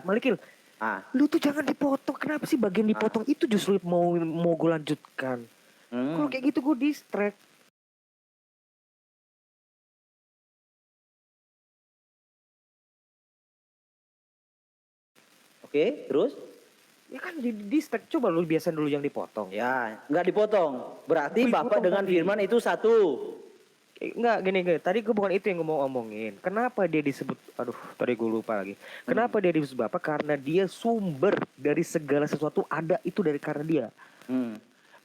Malikil. Lu tuh jangan dipotong. Kenapa sih bagian dipotong itu justru mau gue lanjutkan? Kalau kayak gitu gue distract. Oke, terus? Ya kan di distract. Coba lu biasain dulu yang dipotong. Ya, nggak dipotong. Berarti Bapak dengan Firman itu satu. Enggak, gini. Tadi gue bukan itu yang gue mau omongin. Kenapa dia disebut, tadi gue lupa lagi. Kenapa dia disebut Bapak? Karena dia sumber dari segala sesuatu ada itu karena dia.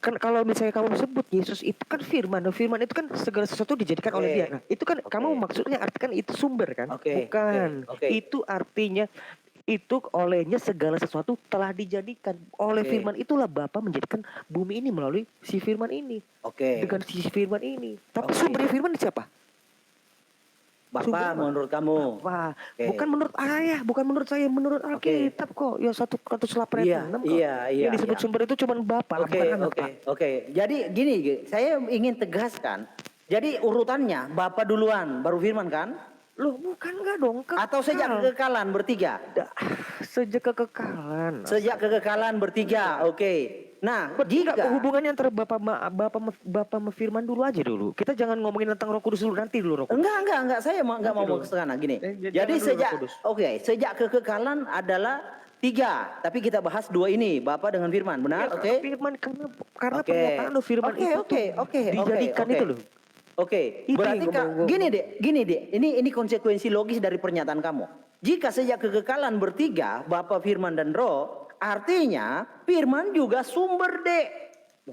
Kan kalau misalnya kamu sebut Yesus itu kan firman. Firman itu kan segala sesuatu dijadikan oleh dia. Nah, itu kan kamu maksudnya artikan itu sumber kan? Bukan. Itu artinya itu olehnya segala sesuatu telah dijadikan oleh firman, itulah Bapa menjadikan bumi ini melalui si firman ini. Dengan si firman ini. Tapi sumber firman siapa? Bapak menurut kamu? Bukan menurut ayah, bukan menurut saya, menurut Alkitab kok. Ya 1:8. Iya. Yang disebut sumber itu cuma Bapak. Oke. Jadi gini, saya ingin tegaskan. Jadi urutannya Bapak duluan, baru Firman kan? Loh, bukan enggak dong. Atau sejak kekekalan bertiga? Sejak kekekalan. Sejak kekekalan bertiga, oke. Nah, jika hubungannya antara Bapak Firman dulu aja dulu. Kita jangan ngomongin tentang Roh Kudus dulu, nanti dulu Roh Kudus. Enggak, saya enggak mau ke sana gini. Jadi sejak kekekalan adalah 3, tapi kita bahas 2 ini, Bapak dengan Firman, benar? Firman karena pernyataan Firman itu dijadikan itu loh. Berarti gini deh. Ini konsekuensi logis dari pernyataan kamu. Jika sejak kekekalan bertiga, Bapa, Firman dan Roh, artinya Firman juga sumber dek.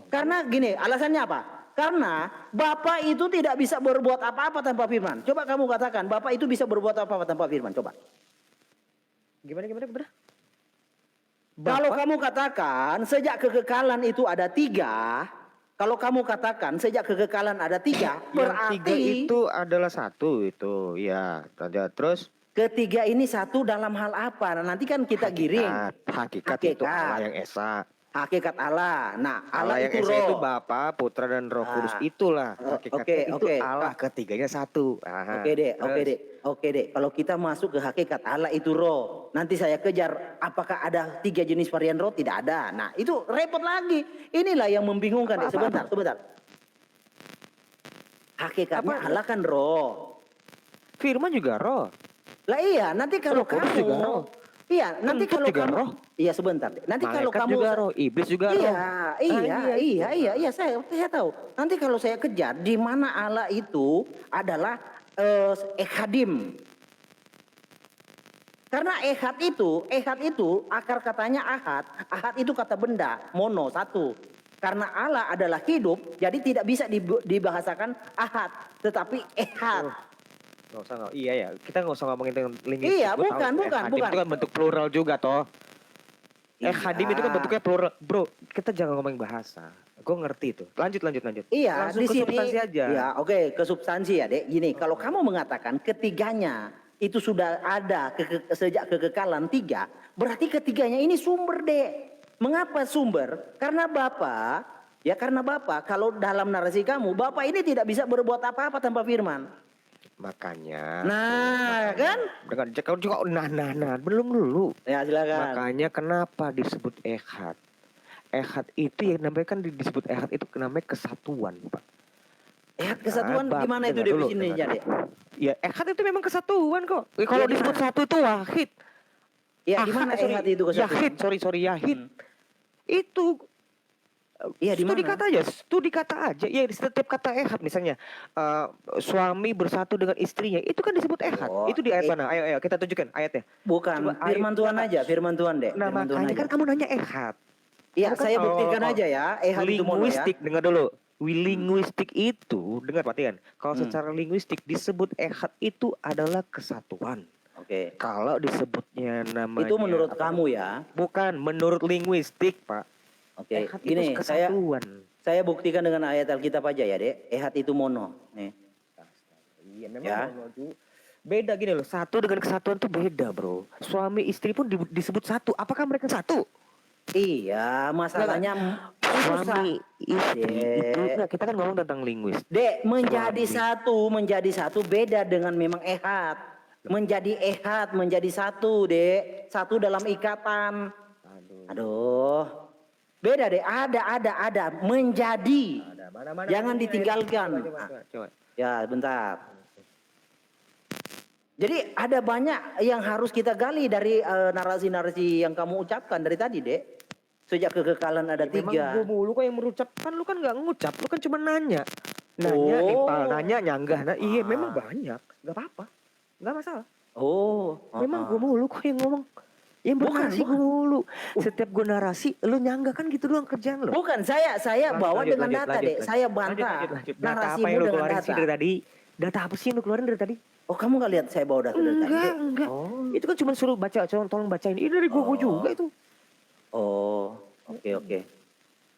Karena gini, alasannya apa? Karena Bapa itu tidak bisa berbuat apa-apa tanpa Firman. Coba kamu katakan, Bapa itu bisa berbuat apa-apa tanpa Firman. Coba. Gimana? Kalau kamu katakan sejak kekekalan itu ada 3, kalau kamu katakan sejak kekekalan ada 3, berarti 3 itu adalah 1 itu, ya. Terus ketiga ini 1 dalam hal apa? Nah, nanti kan kita giring. Hakikat itu Allah yang Esa. Hakikat Allah. Nah, Allah yang itu Esa Roh. itu Bapa, Putra dan Roh Kudus, itulah hakikatnya itu Allah, ketiganya 1. Oke deh. Kalau kita masuk ke hakikat Allah itu Roh, nanti saya kejar apakah ada 3 jenis varian Roh? Tidak ada. Nah, itu repot lagi. Inilah yang membingungkan. Sebentar. Hakikatnya Allah kan Roh. Firman juga Roh. Lah iya, nanti kalau kamu juga Roh. Iya, nanti kalau kamu roh. Iya, sebentar. Nanti kalau kamu juga Roh, iblis juga Roh. Iya, saya tahu. Nanti kalau saya kejar di mana Allah itu adalah Ehadim. Karena ehad itu akar katanya ahad. Ahad itu kata benda, mono, 1. Karena Allah adalah hidup, jadi tidak bisa dibahasakan ahad, tetapi ehad. Nggak usah, iya ya, kita nggak usah ngomongin tentang linguistik. Iya, bukan. Itu kan bentuk plural juga toh. Hadim itu kan bentuknya plural, bro. Kita jangan ngomongin bahasa. Gue ngerti itu. Lanjut. Iya, langsung di ke sini substansi aja. Ya, ke substansi ya, Dek. Gini, kalau kamu mengatakan ketiganya itu sudah ada sejak kekekalan 3, berarti ketiganya ini sumber, Dek. Mengapa sumber? Karena Bapak, kalau dalam narasi kamu, Bapak ini tidak bisa berbuat apa-apa tanpa Firman. Makanya. Kan? Dengan kalau juga belum dulu. Ya, silakan. Makanya kenapa disebut ehad? Ehad itu yang namanya kan disebut ehad itu namanya kesatuan, Pak. Ehad kesatuan gimana itu definisinya, Dek? Ya, ehad itu memang kesatuan kok. Kalau disebut satu itu wahid. Ya, gimana ehad itu kesatuan? Yahid. Itu studi kata aja. Ya, setiap kata ehad misalnya suami bersatu dengan istrinya, itu kan disebut ehad. Itu di ayat mana? Ayo kita tunjukkan ayatnya. Bukan, firman Tuhan aja, firman Tuhan, Dek. Nah, makanya kan kamu nanya ehad. Iya, saya buktikan aja ya, ehad itu mono ya. Linguistik, dengar dulu. Linguistik itu, dengar perhatian. Kalau secara linguistik disebut ehad itu adalah kesatuan. Kalau disebutnya namanya itu menurut kamu ya? Bukan, menurut linguistik, Pak. Gini, saya buktikan dengan ayat Alkitab aja ya, Dek. Ehad itu mono. Nih. Iya, memang mono itu. Beda gini loh, satu dengan kesatuan tuh beda, bro. Suami istri pun disebut satu. Apakah mereka satu? Iya, masalahnya suami istri itu kita kan ngomong tentang linguis. Dek, menjadi satu beda dengan memang ehad. Menjadi ehad, menjadi satu, Dek. Satu dalam ikatan. Aduh. Beda, Dek. Ada. Menjadi. Mana Jangan ini ditinggalkan. coba. Ya, bentar. Jadi ada banyak yang harus kita gali dari narasi-narasi yang kamu ucapkan dari tadi, Dek. Sejak kekekalan ada Memang tiga. gue mulu kok yang merucapkan, lu kan nggak ngucap, lu kan cuma nanya, nimpal, nanya, nyanggah, iya memang banyak, nggak apa-apa, nggak masalah. Memang gue mulu kok yang ngomong, yang bernarasi gue mulu. Setiap gue narasi, lu nyanggah kan gitu doang kerjaan lo. Bukan, saya bawa dengan data, Dek. Saya bantah. Data apa yang lu keluarin sih dari tadi? Data apa sih yang lu keluarin dari tadi? Oh, kamu nggak lihat saya bawa data dari tadi? Enggak. Itu kan cuma suruh baca, tolong bacain. Ini dari gue juga itu. Oh, oke.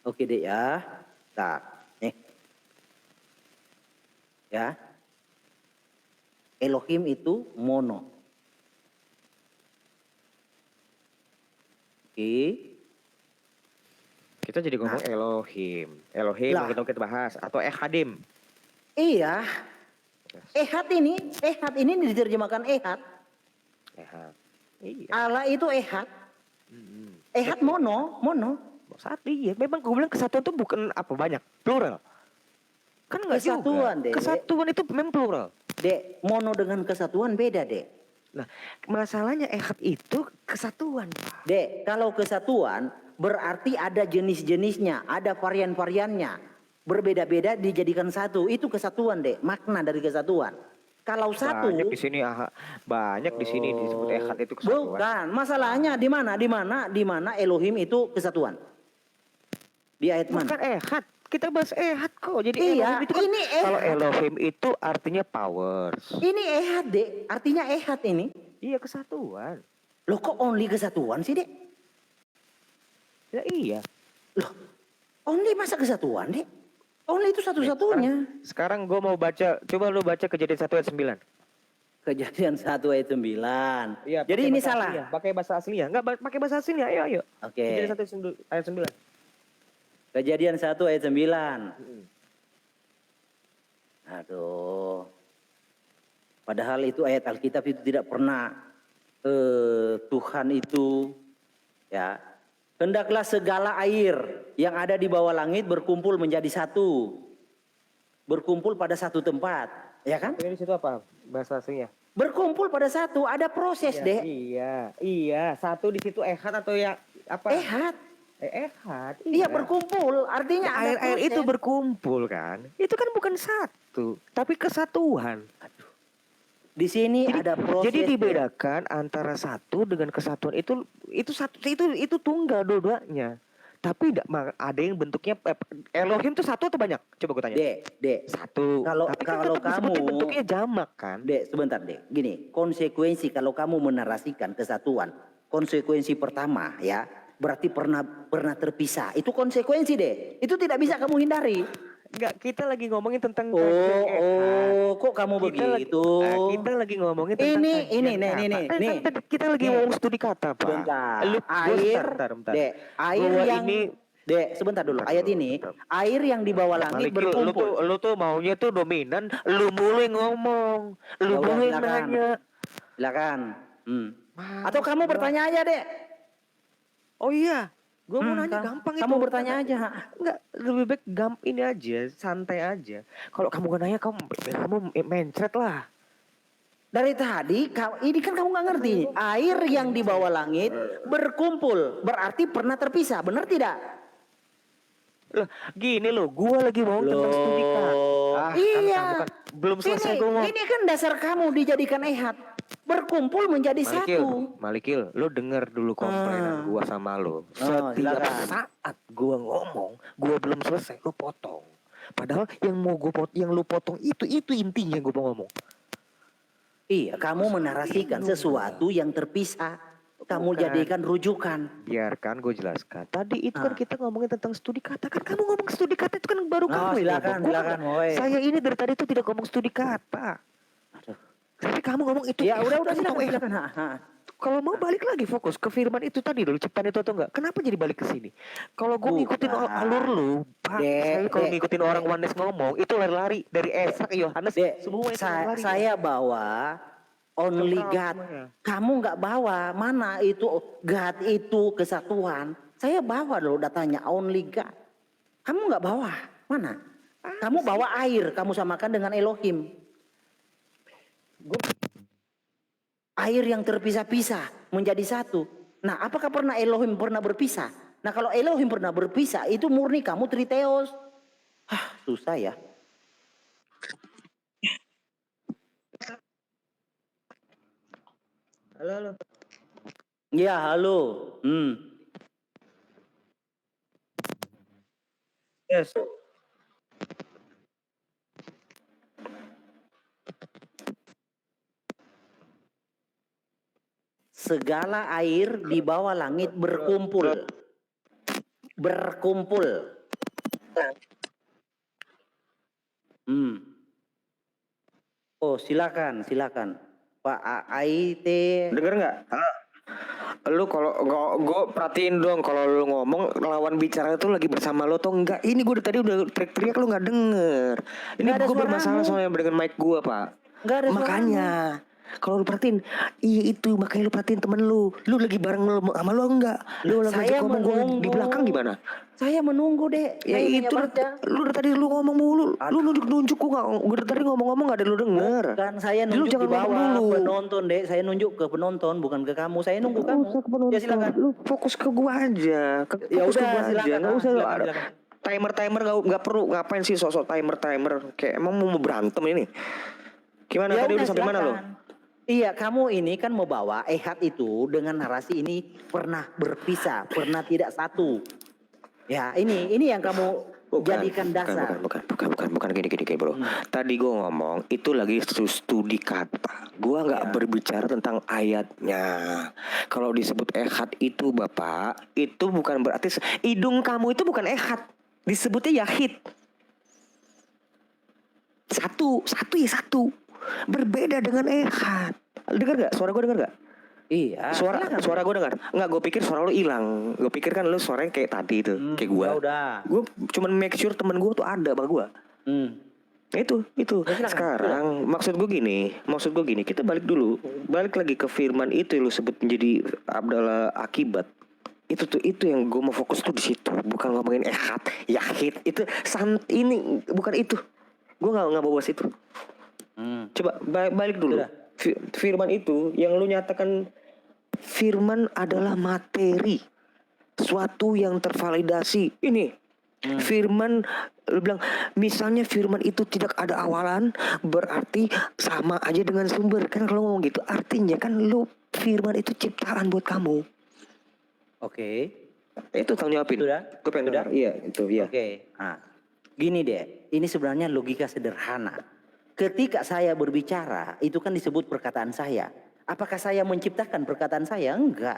Oke, Dek ya. Tak, nih. Ya. Elohim itu mono. Oke. Kita jadi ngomong Elohim Lah. yang kita bahas atau Ehadim. Iya. Ehad ini diterjemahkan ehad. Ehad. Iya. Allah itu ehad. Ehad mono. Saat iya, memang gue bilang kesatuan itu bukan apa banyak, plural. Kan enggak Kesatuan, juga. Dek. Kesatuan itu memang plural. Dek, mono dengan kesatuan beda, Dek. Nah, masalahnya ehad itu kesatuan, Pak. Dek, kalau kesatuan berarti ada jenis-jenisnya, ada varian-variannya. Berbeda-beda dijadikan satu. Itu kesatuan, Dek. Makna dari kesatuan. Kalau satu Banyak di sini banyak di sini disebut ehad itu kesatuan. Bukan, masalahnya di mana Elohim itu kesatuan. Di ayat mana? Bukan ehad. Kita bahas ehad kok. Jadi Iya, Elohim itu kan, ini ehad. kalau Elohim itu artinya powers. Ini ehad, Dek. Artinya ehad ini. Iya, kesatuan. Loh, kok only kesatuan sih, Dek? Ya iya. Loh, only masa kesatuan, Dek? Only itu satu-satunya. Sekarang gue mau baca, coba lu baca Kejadian 1 ayat 9. Kejadian 1 ayat 9. Iya, Jadi ini salah. Aslinya. Pakai bahasa aslinya. Enggak pakai bahasa aslinya. Ayo. Oke. Kejadian 1 ayat 9. Kejadian 1 ayat 9. Aduh. Padahal itu ayat Alkitab itu tidak pernah Tuhan itu ya, hendaklah segala air yang ada di bawah langit berkumpul menjadi satu. Berkumpul pada satu tempat, ya kan? Ini di situ apa? Bahasa aslinya. Berkumpul pada satu, ada proses, Dek. Iya. Satu di situ ehad atau ya apa? Ehad. Ehad. Iya, berkumpul. Artinya ada air proses. itu berkumpul kan? Itu kan bukan satu, tapi kesatuan. Di sini ada proses. Jadi dibedakan antara satu dengan kesatuan itu tunggal dua-duanya. Tapi ada yang bentuknya Elohim itu satu atau banyak? Coba gue tanya. Dek. Satu. Tapi Kalau kan kamu bentuknya jamak kan? Dek, sebentar, Dek. Gini, konsekuensi kalau kamu menarasikan kesatuan, konsekuensi pertama ya, berarti pernah terpisah. Itu konsekuensi, Dek. Itu tidak bisa kamu hindari. Enggak, kita lagi ngomongin tentang kok kamu begitu? Kita lagi ngomongin tentang ini. Kita lagi ngomong studi kata, Pak. Bentar. Bentar. Dek, air yang Dek, sebentar dulu. Ayat ini, air yang di bawah langit berkumpul. Lu tuh maunya tuh dominan, lu mulu yang ngomong. Lu mulu yang nanya. Silakan. Atau kamu bertanya aja, Dek. Oh iya. Gue mau nanya gampang itu. Kamu bertanya aja. Enggak, lebih baik ini aja, santai aja. Kalau kamu gak nanya, kamu mencret lah. Dari tadi, ini kan kamu gak ngerti. Air yang di bawah langit berkumpul, berarti pernah terpisah, benar tidak? Loh, gini loh, gue lagi mau tentang studi kata. Iya. Belum selesai gue ngomong. Ini kan dasar kamu dijadikan ehad. Berkumpul menjadi satu. Malikil, lu denger dulu komplainan gue sama lu. Setiap saat gue ngomong, gue belum selesai, lu potong. Padahal yang lu potong itu intinya gue mau ngomong. Iya, kamu menarasikan sesuatu yang terpisah. Kamu jadikan rujukan. Biarkan gue jelaskan. Tadi itu kan kita ngomongin tentang studi kata. Kan kamu ngomong studi kata itu kan baru kamu. Silakan. Saya ini dari tadi itu tidak ngomong studi kata. Aduh. Tapi kamu ngomong itu. Ya udah silakan. Kalau mau balik lagi fokus ke firman itu tadi dulu, cepat itu atau enggak? Kenapa jadi balik ke sini? Kalau gue ngikutin alur lu, Pak, saya kalau ngikutin orang Oneness ngomong itu lari-lari dari Esa ke Yohanes, semua itu lari. Saya bawa Only Lengkap God. semuanya. Kamu nggak bawa. Mana itu God itu kesatuan. Saya bawa loh datanya only God. Kamu nggak bawa. Mana? Kamu bawa air. Kamu samakan dengan Elohim. Air yang terpisah-pisah menjadi satu. Nah, apakah pernah Elohim pernah berpisah? Nah, kalau Elohim pernah berpisah, itu murni kamu triteos. Susah ya. Halo, halo. Ya, halo. Yes. Segala air di bawah langit berkumpul. Berkumpul. Oh, silakan, silakan. Pak AIT. Denger nggak? Lu kalau gue perhatiin dong kalau lu ngomong lawan bicara itu lagi bersama lo atau enggak. Ini gue tadi udah teriak-teriak lu nggak denger. Ini Nggak ada gue bermasalah suaramu. soalnya dengan mic gue, Pak. Nggak ada Makanya kalau lu perhatiin, iya itu makanya lu perhatiin temen lu lagi bareng lu sama lu enggak? Lu lagi Saya ngajak ngomong gue di menunggu. belakang gimana? Saya menunggu, Dek. Ya Saya hanya itu baca. lu dari tadi lu ngomong mulu, lu nunjuk-nunjuk gue dari tadi ngomong-ngomong gak ada lu denger. Kan saya Jadi lu nunjuk jangan di ngomong bawah dulu. penonton, Dek. Saya nunjuk ke penonton, bukan ke kamu. Saya nunggu kamu. Usah ke penonton. Ya silakan. Lu fokus ke gua aja. Ya Fokus ke udah, gua aja. silakan. Nggak usah Silakan, ada silakan. timer nggak perlu. Ngapain sih sosok timer? Kayak emang mau berantem ini? Gimana Ya tadi udah, udah sampai mana lo? silakan. Iya, kamu ini kan membawa ehad itu dengan narasi ini pernah berpisah, pernah tidak satu. Ya, ini yang kamu jadikan dasar. Bukan gini bro. Tadi gua ngomong itu lagi studi kata. Gua nggak berbicara tentang ayatnya. Kalau disebut ehad itu bapak, itu bukan berarti hidung kamu itu bukan ehad. Disebutnya yahid. Satu ya satu. Berbeda dengan ehad. Dengar gak? Suara gue dengar gak? Iya. Suara gue dengar. Enggak, gue pikir suara lu hilang. Gue pikir kan lu suaranya kayak tadi itu, kayak gue. Ya udah. Gue cuman make sure temen gue tuh ada sama gue. Itu. Sekarang maksud gue gini, kita balik lagi ke firman itu yang lu sebut menjadi adalah akibat. Itu yang gue mau fokus tuh di situ, bukan ngomongin ehad, yahid. Itu ini bukan itu. Gue nggak bahas itu. Coba balik dulu. Firman itu yang lu nyatakan, firman adalah materi, suatu yang tervalidasi. Ini firman, lu bilang misalnya firman itu tidak ada awalan, berarti sama aja dengan sumber. Kan kalau ngomong gitu artinya kan lu firman itu ciptaan buat kamu. Oke. Itu tanggung jawabin. Gue pengen dengar. Iya, itu ya. Oke. Nah, gini deh, ini sebenarnya logika sederhana. Ketika saya berbicara, itu kan disebut perkataan saya. Apakah saya menciptakan perkataan saya? Enggak.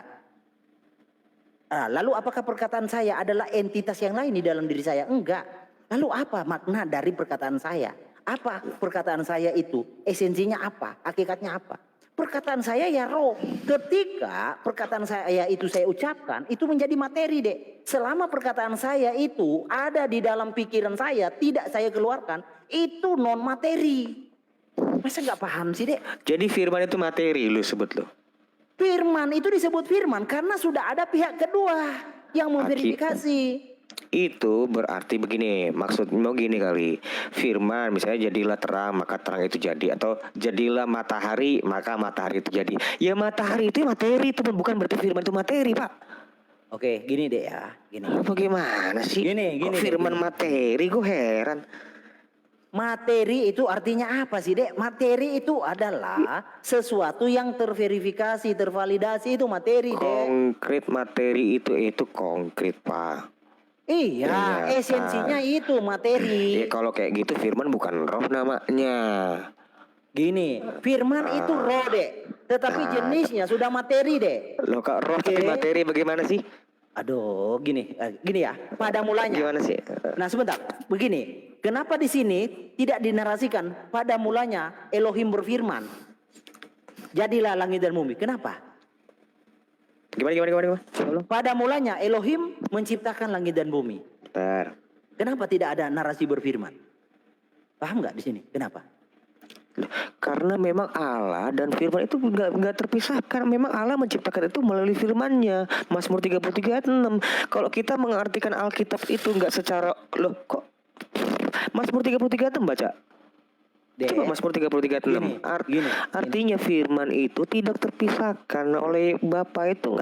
Lalu apakah perkataan saya adalah entitas yang lain di dalam diri saya? Enggak. Lalu apa makna dari perkataan saya? Apa perkataan saya itu? Esensinya apa? Hakikatnya apa? Perkataan saya ya roh. Ketika perkataan saya itu saya ucapkan, itu menjadi materi, Dek. Selama perkataan saya itu ada di dalam pikiran saya, tidak saya keluarkan, itu non materi. Masa nggak paham sih, Dek? Jadi firman itu materi lu sebut lu. Firman itu disebut firman karena sudah ada pihak kedua yang memverifikasi. Itu berarti begini, maksudmu gini kali. Firman misalnya jadilah terang, maka terang itu jadi. Atau jadilah matahari, maka matahari itu jadi. Ya matahari itu materi, itu bukan berarti firman itu materi, Pak. Oke, gini deh ya, gini. Bagaimana sih? Gini, kok firman gini. materi, gue heran. Materi itu artinya apa sih, Dek? Materi itu adalah sesuatu yang terverifikasi, tervalidasi, itu materi, Dek. Konkret, materi itu konkret, Pak. Iya, esensinya itu materi. Ya kalau kayak gitu firman bukan roh namanya. Gini, firman itu roh, Dek. Tetapi jenisnya sudah materi, Dek. Loh kak, roh tapi materi bagaimana sih? Aduh, gini ya. Pada mulanya. Gimana sih? Nah, sebentar. Begini, kenapa di sini tidak dinarasikan pada mulanya Elohim berfirman, jadilah langit dan bumi? Kenapa? Gimana? Pada mulanya Elohim menciptakan langit dan bumi. Bentar. Kenapa tidak ada narasi berfirman? Paham nggak di sini? Kenapa? Karena memang Allah dan firman itu nggak terpisahkan. Memang Allah menciptakan itu melalui firman-Nya. Mazmur 33 ayat 6. Kalau kita mengartikan Alkitab itu nggak secara loh kok Mazmur 33 ayat 6 baca. Coba Mazmur 33 ayat 6. Artinya firman itu tidak terpisahkan oleh Bapa, itu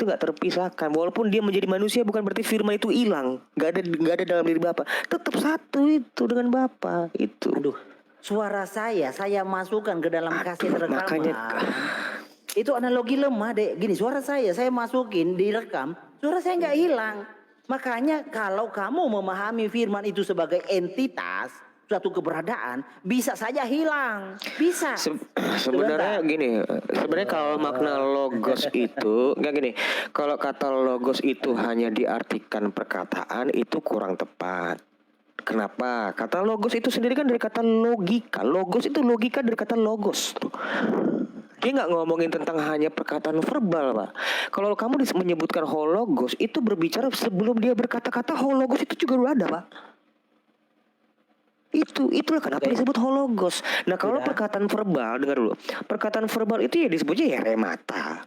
nggak terpisahkan. Walaupun dia menjadi manusia bukan berarti firman itu hilang. Nggak ada dalam diri Bapa. Tetap satu itu dengan Bapa itu. Aduh, suara saya masukkan ke dalam kaset rekaman. Makanya itu analogi lemah, Dek. Gini, suara saya masukin direkam, suara saya nggak hilang. Makanya kalau kamu memahami firman itu sebagai entitas, suatu keberadaan, bisa saja hilang. Bisa. Sebenarnya gini, sebenarnya kalau makna logos itu, enggak gini, kalau kata logos itu hanya diartikan perkataan, itu kurang tepat. Kenapa? Kata logos itu sendiri kan dari kata logika. Logos itu logika dari kata logos. Dia nggak ngomongin tentang hanya perkataan verbal, Pak. Kalau kamu menyebutkan hologos, itu berbicara sebelum dia berkata-kata, hologos itu juga udah ada, Pak. Itulah kenapa disebut hologos. Nah, kalau perkataan verbal, dengar dulu. Perkataan verbal itu ya disebutnya ya remata.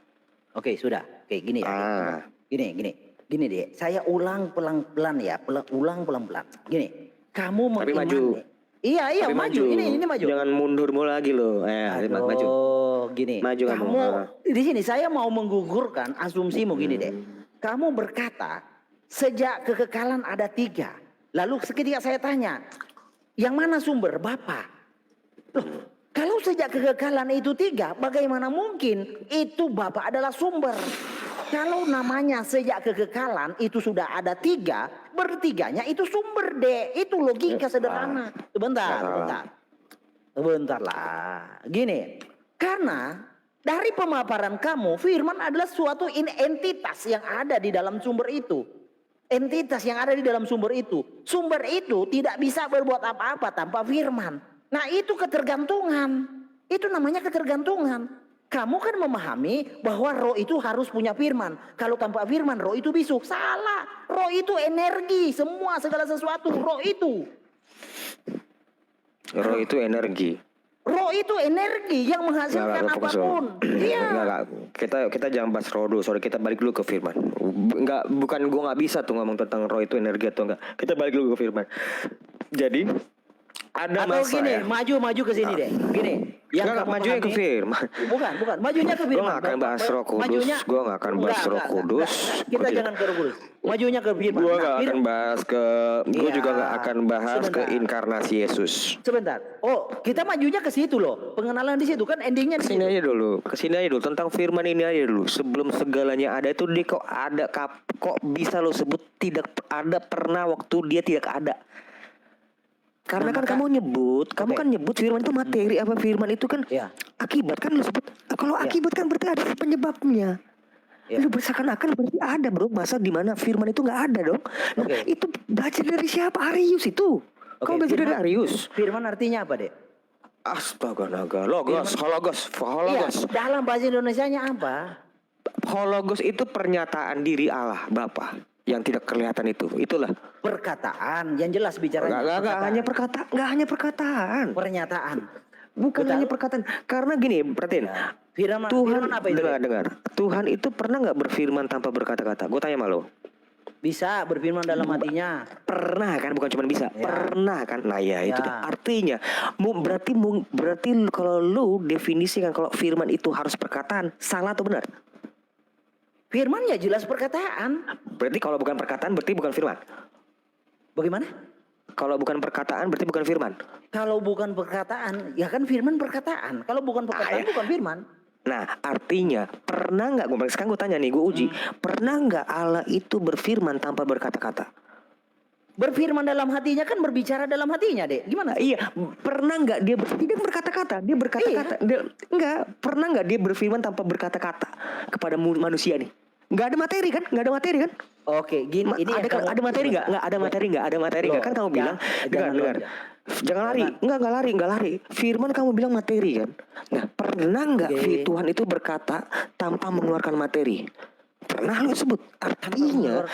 Oke, sudah. Oke, gini ya. Gini deh. Saya ulang pelan-pelan ya, ulang pelan-pelan. Gini. Kamu tapi maju. Iya, tapi maju. Ini maju. Jangan mundur mulu lagi loh. Maju. Gini. Maju kamu. Di sini saya mau menggugurkan asumsimu gini deh. Kamu berkata sejak kekekalan ada 3. Lalu seketika saya tanya, yang mana sumber? Bapa. Loh, kalau sejak kekekalan itu 3, bagaimana mungkin itu Bapa adalah sumber? Kalau namanya sejak kekekalan itu sudah ada 3, bertiganya itu sumber, deh. Itu logika sederhana. Sebentar lah. Gini, karena dari pemaparan kamu, firman adalah suatu entitas yang ada di dalam sumber itu. Entitas yang ada di dalam sumber itu. Sumber itu tidak bisa berbuat apa-apa tanpa firman. Nah, itu ketergantungan. Itu namanya ketergantungan. Kamu kan memahami bahwa roh itu harus punya firman. Kalau tanpa firman roh itu bisu. Salah. Roh itu energi. Semua segala sesuatu roh itu. Roh itu energi. Roh itu energi yang menghasilkan apapun. Iya. Kita jangan bahas roh dulu. Sorry, kita balik dulu ke firman. Bukan gue nggak bisa tuh ngomong tentang roh itu energi atau enggak. Kita balik dulu ke firman. Jadi ada atau masa gini, ya. maju ke sini deh. Gini. Yang majunya ke firman. Bukan. Majunya ke firman. Gue gak akan bahas roh kudus. Gue gak akan bahas roh kudus. Kita jangan ke roh kudus. Majunya ke firman. Gue gak akan bahas ke. Gue juga gak akan bahas ke inkarnasi Yesus. Sebentar. Oh, kita majunya ke situ loh. Pengenalan di situ kan endingnya di situ. Kesini aja dulu. Tentang firman ini aja dulu. Sebelum segalanya ada itu dia kok bisa lo sebut tidak ada pernah waktu dia tidak ada. Karena kan kamu kan nyebut firman itu materi, apa firman itu kan akibat kan lu sebut. Kalau akibat kan berarti ada penyebabnya. Lu seakan-akan berarti ada, bro. Masa di mana firman itu nggak ada dong? Itu belajar dari siapa? Arius itu. Kau belajar dari Arius. Firman artinya apa, Dek? Astaga naga. Hologos. Ya, dalam bahasa Indonesianya apa? Hologos itu pernyataan diri Allah Bapa yang tidak kelihatan itu. Itulah perkataan yang jelas bicaranya. Nggak hanya perkataan. Pernyataan. Bukan hanya perkataan. Karena gini, perhatiin. Tuhan apa itu? Dengar. Tuhan itu pernah nggak berfirman tanpa berkata-kata? Gue tanya sama lo. Bisa berfirman dalam hatinya. Pernah kan, bukan cuma bisa. Pernah kan. Nah ya itu artinya. Berarti kalau lo definisikan kalau firman itu harus perkataan, salah atau benar? Firman ya jelas perkataan. Berarti kalau bukan perkataan berarti bukan firman. Bagaimana? Kalau bukan perkataan berarti bukan firman. Kalau bukan perkataan, ya kan firman perkataan. Kalau bukan perkataan bukan firman. Nah, artinya pernah nggak? Sekarang gue tanya nih, gue uji. Pernah nggak Allah itu berfirman tanpa berkata-kata? Berfirman dalam hatinya kan berbicara dalam hatinya, Dek. Gimana? Iya, pernah nggak dia tidak berkata-kata? Dia berkata-kata. Pernah nggak dia berfirman tanpa berkata-kata kepada manusia nih? Nggak ada materi kan? Oke, gini. Ini ada materi nggak? Nggak ada materi nggak? Kan kamu bilang, dengar. Jangan lari. Nggak lari. Firman kamu bilang materi kan? Nah, pernah nggak Tuhan itu berkata tanpa mengeluarkan materi? Pernah lu sebut? Artinya,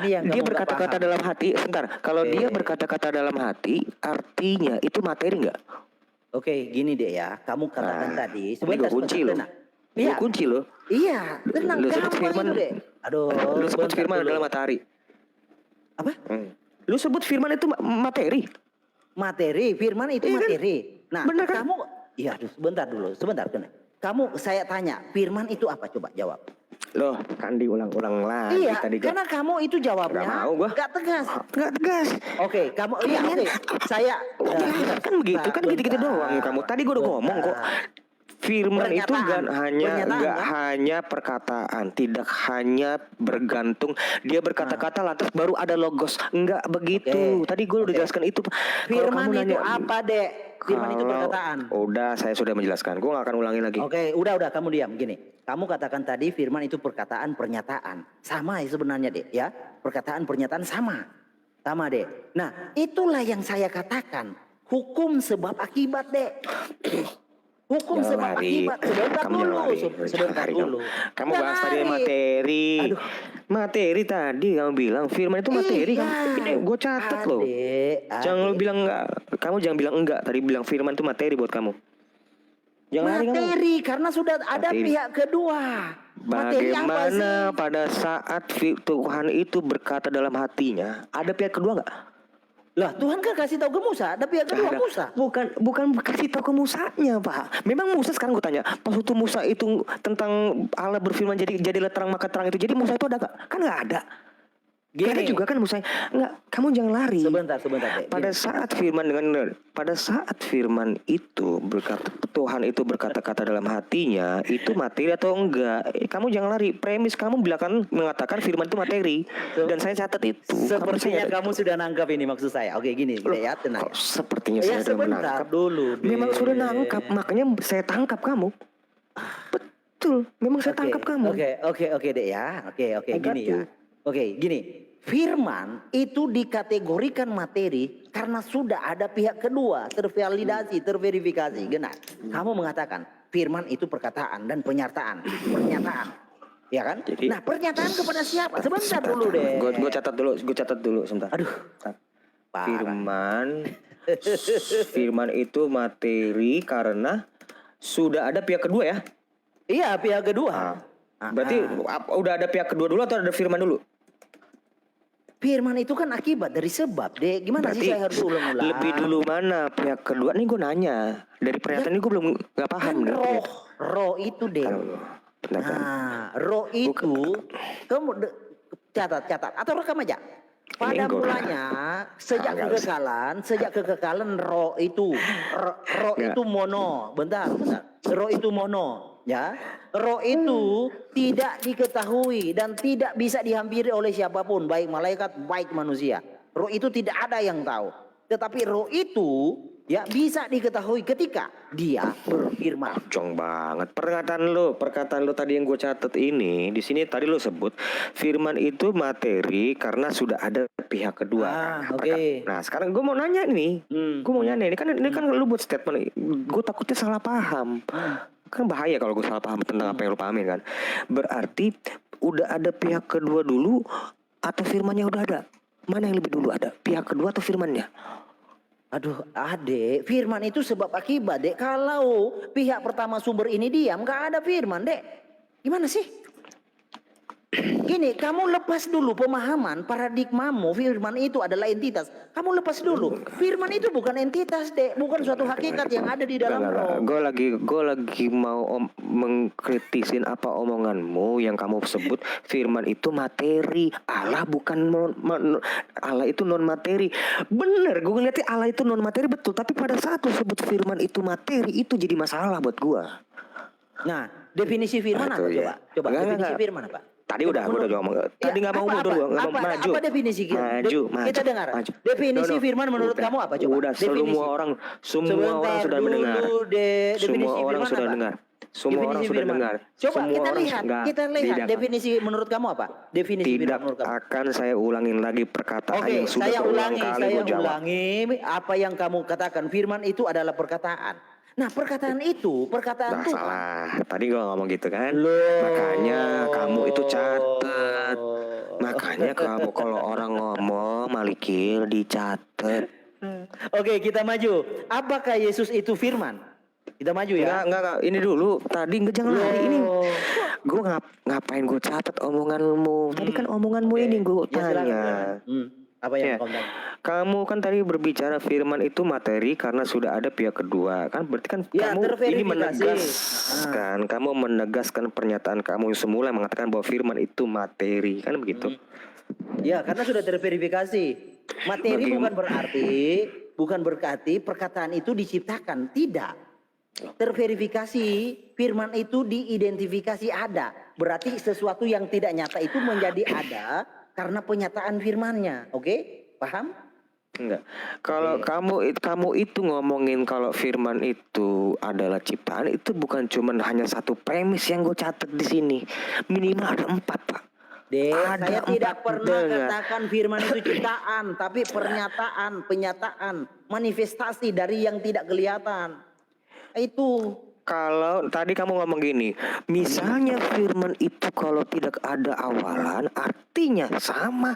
dia berkata-kata dalam hati. Sebentar, kalau dia berkata-kata dalam hati, artinya itu materi nggak? Oke, gini deh ya. Kamu katakan Nah, tadi. ini gue kunci loh. Tenang. Gue Iya, kunci loh. iya, tenang. Lu sebut Gampang firman, itu deh. Aduh, lu sebut sebentar firman dulu. adalah matahari. Apa? Lu sebut firman itu materi. Materi, firman itu Iya kan? materi. Nah, Bener kan? kamu, iya, aduh, sebentar dulu, sebentar. Kamu, saya tanya, firman itu apa? Coba jawab. Loh, kan diulang-ulang lagi Iya, tadi karena kamu itu jawabnya Nggak mau gua. nggak tegas. Nggak tegas. Oke, kamu, iya, oke. Saya, Ya, kan begitu, kan gitu-gitu doang kamu. Tadi gue udah ngomong kok. Firman itu nggak hanya perkataan, tidak hanya bergantung dia berkata-kata lantas baru ada logos, nggak begitu. Tadi gue udah jelaskan itu. Firman itu apa, Dek? Firman itu perkataan. Udah, saya sudah menjelaskan. Gue nggak akan ulangi lagi. Oke, udah kamu diam gini. Kamu katakan tadi firman itu perkataan, pernyataan. Sama ya sebenarnya, Dek, ya. Perkataan, pernyataan sama. Sama, Dek. Nah, itulah yang saya katakan. Hukum sebab akibat, Dek. Hukum sebab akibat. Sebentar dulu. Kamu bahas tadi materi. Aduh. Materi tadi kamu bilang firman itu materi kan. Ini gue catat loh. Jangan lu bilang enggak. Kamu jangan bilang enggak. Tadi bilang firman itu materi buat kamu. Jangan materi karena sudah ada pihak kedua. Bagaimana pada saat Tuhan itu berkata dalam hatinya, ada pihak kedua enggak? Lah Tuhan kan kasih tahu ke Musa, ada pihak kedua Musa. Bukan kasih tahu ke Musanya, Pak. Memang Musa, sekarang gue tanya, pas waktu Musa itu tentang Allah berfirman jadilah terang maka terang itu. Jadi Musa itu ada gak? Kan nggak ada. Gini juga kan Musa, enggak, kamu jangan lari. Sebentar. Pada saat firman itu berkata, Tuhan itu berkata-kata dalam hatinya, itu materi atau enggak? Kamu jangan lari. Premis kamu bilang mengatakan firman itu materi, dan saya catat itu. Sepertinya kamu sudah nangkap ini maksud saya. Oke, gini, ya tenang. Sepertinya saya sudah menangkap. Dulu. Memang sudah nangkap, makanya saya tangkap kamu. Betul, memang saya tangkap kamu. Oke, Dek ya. Oke, gini ya. Oke, gini. Firman itu dikategorikan materi karena sudah ada pihak kedua tervalidasi, terverifikasi. Benar. Kamu mengatakan firman itu perkataan dan pernyataan. Ya kan? Jadi, nah, pernyataan kepada siapa? Sebentar dulu deh. Gue catat dulu sebentar. Aduh. Firman itu materi karena sudah ada pihak kedua ya? Iya, pihak kedua. Berarti udah ada pihak kedua dulu atau ada firman dulu? Firman itu kan akibat dari sebab, Dek. Gimana berarti sih saya harus ulang-ulang? Lebih dulu mana pihak kedua? Nih gue nanya. Dari pernyataan ini gue belum nggak paham. Kan roh itu, Dek. Nah, roh itu kamu catat atau rekam aja. Pada mulanya sejak kekekalan roh itu mono. Bentar. Roh itu mono, ya. Roh itu tidak diketahui dan tidak bisa dihampiri oleh siapapun, baik malaikat, baik manusia. Roh itu tidak ada yang tahu. Tetapi roh itu ya bisa diketahui ketika dia berfirman. Jong banget perkataan lo tadi yang gue catat ini. Di sini tadi lo sebut firman itu materi karena sudah ada pihak kedua. Nah, sekarang gue mau nanya nih. Gue mau nanya ini kan lo buat statement. Gue takutnya salah paham. Kan bahaya kalau gue salah paham tentang apa yang lo pahamin kan. Berarti udah ada pihak kedua dulu atau firmannya udah ada? Mana yang lebih dulu ada? Pihak kedua atau firmannya? Aduh, Adek, firman itu sebab akibat, Dek. Kalau pihak pertama sumber ini diam, gak ada firman, Dek. Gimana sih? Gini, kamu lepas dulu pemahaman paradigmamu firman itu adalah entitas. Kamu lepas dulu. Firman itu bukan entitas, Dek, bukan suatu hakikat yang ada di dalam roh. Gue lagi mau mengkritisin apa omonganmu yang kamu sebut firman itu materi. Allah bukan Allah itu non materi. Bener, gue ngeliatnya Allah itu non materi betul, tapi pada saat lu sebut firman itu materi itu jadi masalah buat gue. Nah, definisi firman apa coba? Definisi firman apa? Tadi gue udah ngomong. Tadi nggak mau mundur, nggak mau maju. Apa definisi firman? Maju. Kita dengar. Definisi firman menurut kamu apa coba? Udah, semua orang sudah mendengar. Semua orang sudah dengar. Semua orang sudah dengar. Coba kita lihat definisi menurut kamu apa? Definisi firman menurut kamu. Akan saya ulangin lagi perkataan yang sudah berulang kali gue jawab. Ulangi apa yang kamu katakan. Firman itu adalah perkataan. Nah, perkataan Tuhan. Salah. Tadi gue ngomong gitu kan. Makanya kamu itu catat. Makanya kamu kalau orang ngomong malikir dicatat. Oke, kita maju. Apakah Yesus itu firman? Kita maju ya. Enggak. Ini dulu. Tadi jangan lari ini. Loh. Gue ngapain gue catat omonganmu? Tadi kan omonganmu Oke. ini gue Ya, silakan, tanya. silakan. Apa yang Ya, kamu tanya? kamu kan tadi berbicara firman itu materi karena sudah ada pihak kedua. Kan berarti kan Ya, kamu ini terverifikasi. menegaskan, kamu menegaskan pernyataan kamu yang semula mengatakan bahwa firman itu materi. Kan begitu? Ya, karena sudah terverifikasi. Materi bukan berarti perkataan itu diciptakan, tidak. Terverifikasi, firman itu diidentifikasi ada. Berarti sesuatu yang tidak nyata itu menjadi ada karena penyataan firmannya. Oke? Paham? Enggak. Kalau kamu itu ngomongin kalau firman itu adalah ciptaan, itu bukan cuman hanya satu premis yang gue catat di sini. Minimal ada 4, Pak. Saya tidak 4 pernah dengar. katakan firman itu ciptaan, tapi penyataan, manifestasi dari yang tidak kelihatan. Itu. Kalau tadi kamu ngomong gini, misalnya firman itu kalau tidak ada awalan, artinya sama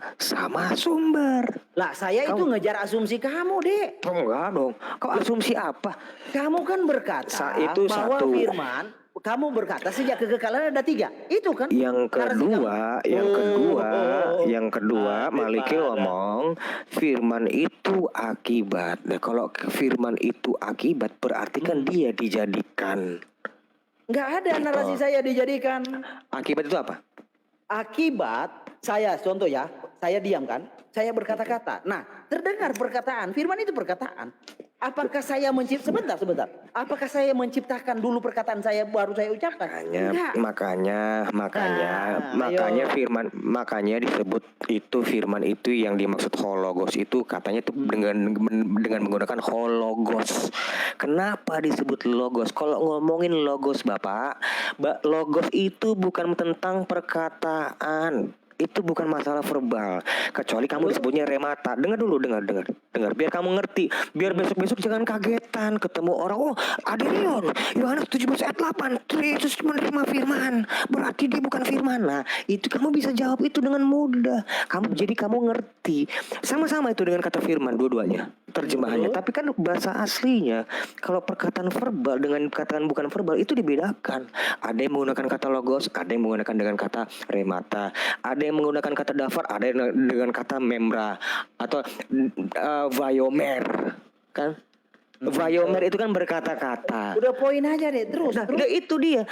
sumber. Lah, saya itu ngejar asumsi kamu, Dek. Enggak dong. Kau asumsi apa? Kamu kan berkata Itu bahwa satu. firman, kamu berkata sejak kekekalan ada 3. Itu kan? Yang kedua, Maliki parah. ngomong firman itu akibat. Nah, kalau firman itu akibat berarti kan dia dijadikan. Nggak ada narasi saya dijadikan. Akibat itu apa? Akibat saya, contoh ya, saya diam kan, saya berkata-kata. Nah, terdengar perkataan, firman itu perkataan. Apakah saya sebentar. Apakah saya menciptakan dulu perkataan saya baru saya ucapkan? Enggak. Makanya makanya disebut itu firman itu yang dimaksud hologos itu katanya itu dengan menggunakan hologos. Kenapa disebut logos? Kalau ngomongin logos Bapak, logos itu bukan tentang perkataan. Itu bukan masalah verbal, kecuali kamu disebutnya remata. Dengar biar kamu ngerti, biar besok jangan kagetan ketemu orang, oh Adrian, Yohanes 17 ayat 8, Yesus menerima firman, berarti dia bukan firman. Nah, itu kamu bisa jawab itu dengan mudah. Jadi kamu ngerti. Sama-sama itu dengan kata firman dua-duanya terjemahannya. Tapi kan bahasa aslinya, kalau perkataan verbal dengan perkataan bukan verbal itu dibedakan. Ada yang menggunakan kata logos, ada yang menggunakan dengan kata remata, ada yang menggunakan kata dafar, ada yang dengan kata memra atau vayomer, kan? Vayomer itu kan berkata-kata. Udah poin aja deh, terus. Nah, itu dia.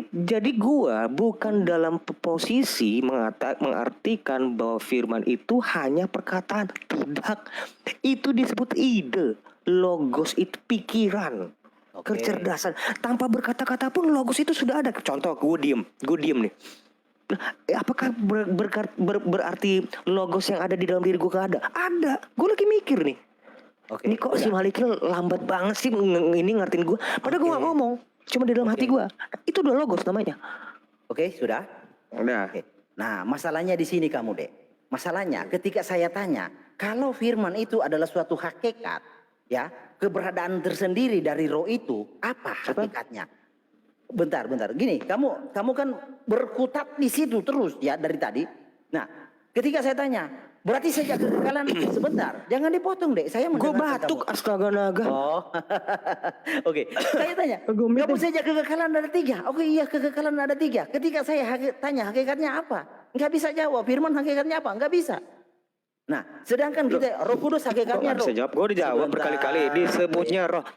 Jadi gua bukan dalam posisi mengartikan bahwa firman itu hanya perkataan. Tidak. Itu disebut ide. Logos itu pikiran. Kecerdasan. Tanpa berkata-kata pun logos itu sudah ada. Contoh, gue diem nih. Apakah berarti logos yang ada di dalam diri gue gak ada? Ada. Gue lagi mikir nih. Ini kok si Malik lambat banget sih ini ngertiin gue. Padahal gue gak ngomong. Cuma di dalam hati gue. Itu udah logos namanya. Oke, sudah? Udah. Oke. Nah, masalahnya di sini kamu, Dek. Masalahnya ketika saya tanya, kalau firman itu adalah suatu hakikat, ya, keberadaan tersendiri dari roh itu, apa hakikatnya? Bentar. Gini, kamu kan berkutat di situ terus ya dari tadi. Nah, ketika saya tanya, berarti sejak kekekalan, sebentar, jangan dipotong deh. Saya gue batuk, astaga naga. Oh, oke. Saya tanya, kamu sejak kekekalan ada 3. Oke, iya kekekalan ada 3. Ketika saya tanya hakikatnya apa, nggak bisa jawab. Firman hakikatnya apa? Nggak bisa. Nah, sedangkan kita Roh Kudus hakikatnya roh. Bisa jawab, gue dijawab berkali-kali disebutnya roh.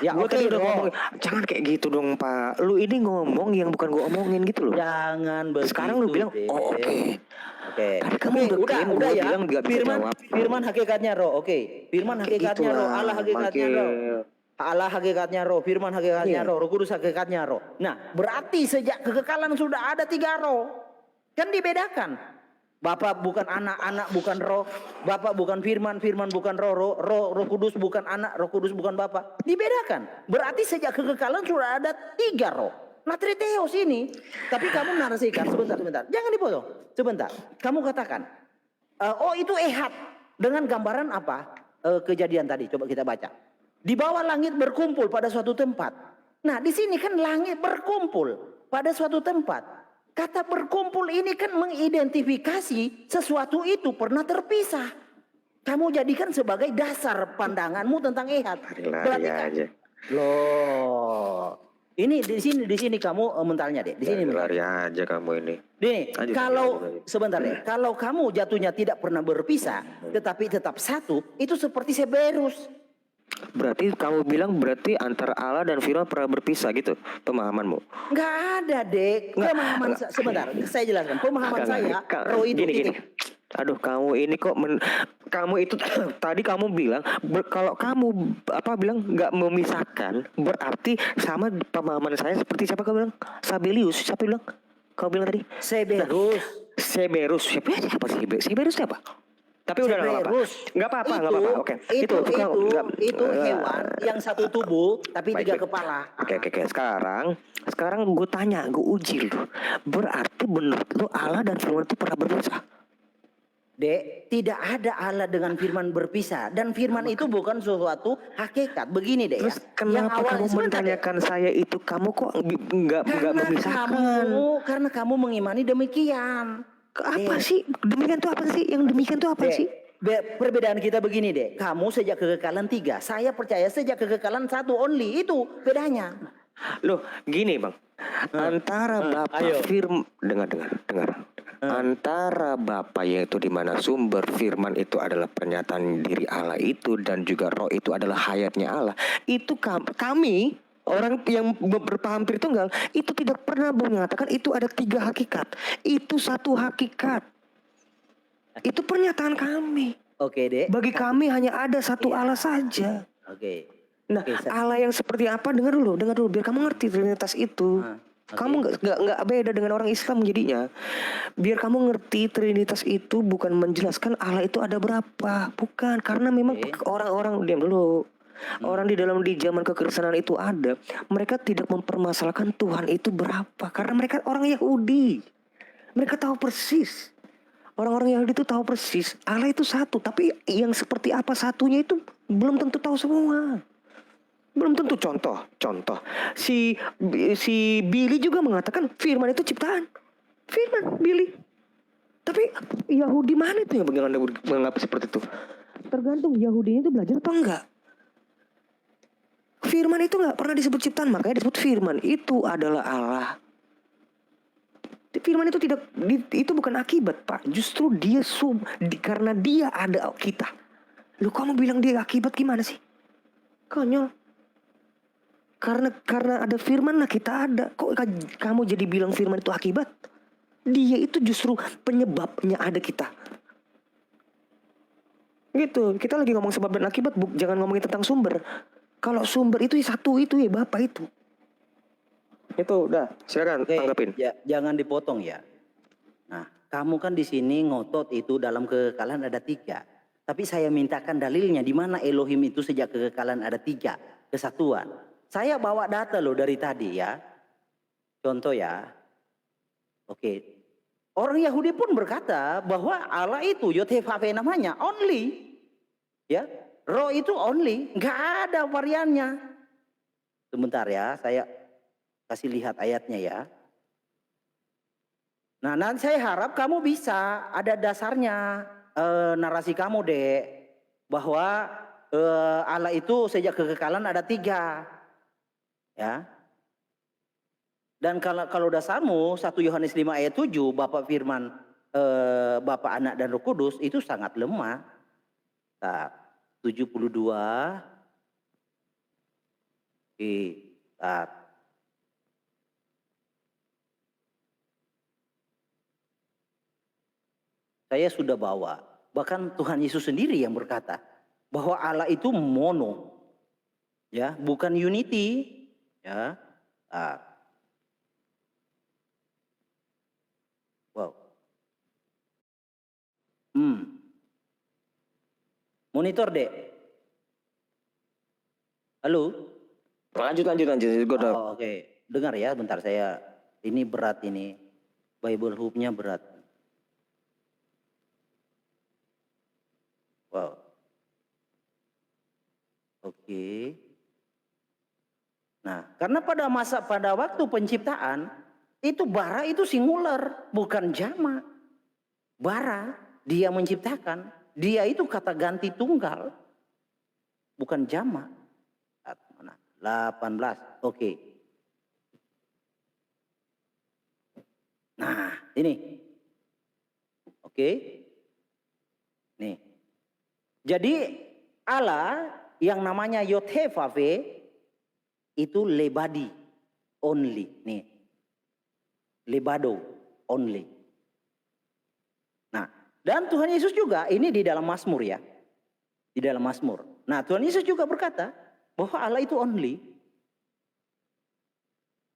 Ya, gue tadi udah roh. ngomong, jangan kayak gitu dong Pak. Lu ini ngomong yang bukan gue omongin gitu loh. Jangan begitu. Sekarang lu bilang, oh oke. Tadi kamu udah ya. bilang gak bisa jawab. Firman hakikatnya roh. Oke. Firman hakikatnya roh. Allah hakikatnya roh. Allah hakikatnya roh. Firman hakikatnya roh. Roh Kudus hakikatnya roh. Nah, berarti sejak kekekalan sudah ada 3 roh. Kan dibedakan. Bapak bukan anak, anak bukan roh. Bapak bukan firman, firman bukan roh. Roh Kudus bukan anak, Roh Kudus bukan Bapak. Dibedakan. Berarti sejak kekekalan sudah ada 3 roh. Nah, Triteos ini. Tapi kamu narasikan, sebentar. Jangan dipotong. Sebentar. Kamu katakan, oh itu ehad. Dengan gambaran apa? Kejadian tadi, coba kita baca. Di bawah langit berkumpul pada suatu tempat. Nah, di sini kan langit berkumpul pada suatu tempat. Kata berkumpul ini kan mengidentifikasi sesuatu itu pernah terpisah. kamu jadikan sebagai dasar pandanganmu tentang Ehad. Lari aja. Loh, ini di sini kamu mentalnya deh. Di sini Lari aja kamu ini. Nih, Lanjut, kalau lanjut. sebentar deh, kalau kamu jatuhnya tidak pernah berpisah, tetapi tetap satu, itu seperti Severus. Berarti kamu bilang berarti antara Allah dan Firman pernah berpisah gitu pemahamanmu? Nggak ada, Dek. Pemahaman sebentar, saya jelaskan. Pemahaman saya, roh itu gini. titik. Aduh, kamu ini kok kamu itu tadi kamu bilang kalau kamu bilang nggak memisahkan berarti sama pemahaman saya seperti siapa kamu bilang? Sabelius, siapa bilang? Kau bilang tadi? Severus. Severus siapa sih? Severus siapa? Tapi udah nggak apa-apa. Oke. Itu hewan yang satu tubuh tapi tiga kepala. Oke. Sekarang gue tanya, gue uji lu. Berarti menurut lu Allah dan Firman itu pernah berpisah? Dek, tidak ada Allah dengan Firman berpisah. Dan Firman itu bukan sesuatu hakikat. Begini deh. Terus ya. kenapa kamu menanyakan saya itu? Kamu kok nggak memisahkan? Karena kamu mengimani demikian. Apa sih? Demikian tuh apa sih? Yang demikian tuh apa sih? Perbedaan kita begini deh. Kamu sejak kekekalan 3. Saya percaya sejak kekekalan 1 only. Itu bedanya. Loh, gini bang. Antara Bapak Firman, dengar. Antara Bapa yaitu di mana sumber firman itu adalah pernyataan diri Allah itu dan juga roh itu adalah hayatnya Allah. Itu kami orang yang berpaham Tritunggal itu tidak pernah mengatakan itu ada 3 hakikat. Itu 1 hakikat. Itu pernyataan kami. Oke, Dek. Bagi kami hanya ada 1 Allah saja. Oke. Nah, Allah yang seperti apa? Dengar dulu biar kamu ngerti Trinitas itu. Kamu nggak beda dengan orang Islam jadinya. Biar kamu ngerti Trinitas itu bukan menjelaskan Allah itu ada berapa, bukan, karena memang orang-orang diam dulu. Orang di zaman kekristenan itu ada, mereka tidak mempermasalahkan Tuhan itu berapa karena mereka orang Yahudi. Mereka tahu persis. Orang-orang Yahudi itu tahu persis Allah itu 1, tapi yang seperti apa satunya itu belum tentu tahu semua. Belum tentu. Contoh si Billy juga mengatakan firman itu ciptaan. Firman Billy. Tapi Yahudi mana itu yang menganggap seperti itu? Tergantung Yahudi itu belajar atau enggak. Firman itu enggak pernah disebut ciptaan, makanya disebut firman. Itu adalah Allah. Firman itu itu bukan akibat, Pak. Justru dia karena dia ada kita. Lu kamu bilang dia akibat gimana sih? Konyol. Karena ada firman lah kita ada. Kok kamu jadi bilang firman itu akibat? Dia itu justru penyebabnya ada kita. Gitu. Kita lagi ngomong sebab dan akibat, jangan ngomongin tentang sumber. Kalau sumber itu satu itu ya Bapak itu. Itu udah, silakan tanggapin. Jangan dipotong ya. Nah, kamu kan di sini ngotot itu dalam kekekalan ada 3. Tapi saya mintakan dalilnya di mana Elohim itu sejak kekekalan ada 3, kesatuan. Saya bawa data loh dari tadi ya. Contoh ya. Oke. Orang Yahudi pun berkata bahwa Allah itu Yod-Heh-Vav-Heh namanya only. Ya. Roh itu only, nggak ada variannya. Sebentar ya, saya kasih lihat ayatnya ya. Nah, nanti saya harap kamu bisa ada dasarnya narasi kamu Dek. Bahwa Allah itu sejak kekekalan ada 3. Ya. Dan kalau dasarmu 1 Yohanes 5 ayat 7 Bapak firman Bapa, Anak dan Roh Kudus itu sangat lemah. Nah, 72. Saya sudah bawa. Bahkan Tuhan Yesus sendiri yang berkata bahwa Allah itu mono. Ya, bukan unity. Ya. Wow. Monitor Dek. Halo. Lanjut. Oke. Dengar ya, bentar saya. Ini berat ini. Bible Hub-nya berat. Wow. Oke. Nah, karena pada waktu penciptaan itu bara itu singular, bukan jamak. Bara dia menciptakan. dia itu kata ganti tunggal, bukan jamak. Mana? 18. Oke. Nah, ini. Oke. Nih. Jadi Allah yang namanya Yod-Heh-Vav-He itu lebadi, only. Nih. Lebado, only. Nah, dan Tuhan Yesus juga ini di dalam Mazmur ya. Di dalam Mazmur. Nah, Tuhan Yesus juga berkata bahwa Allah itu only.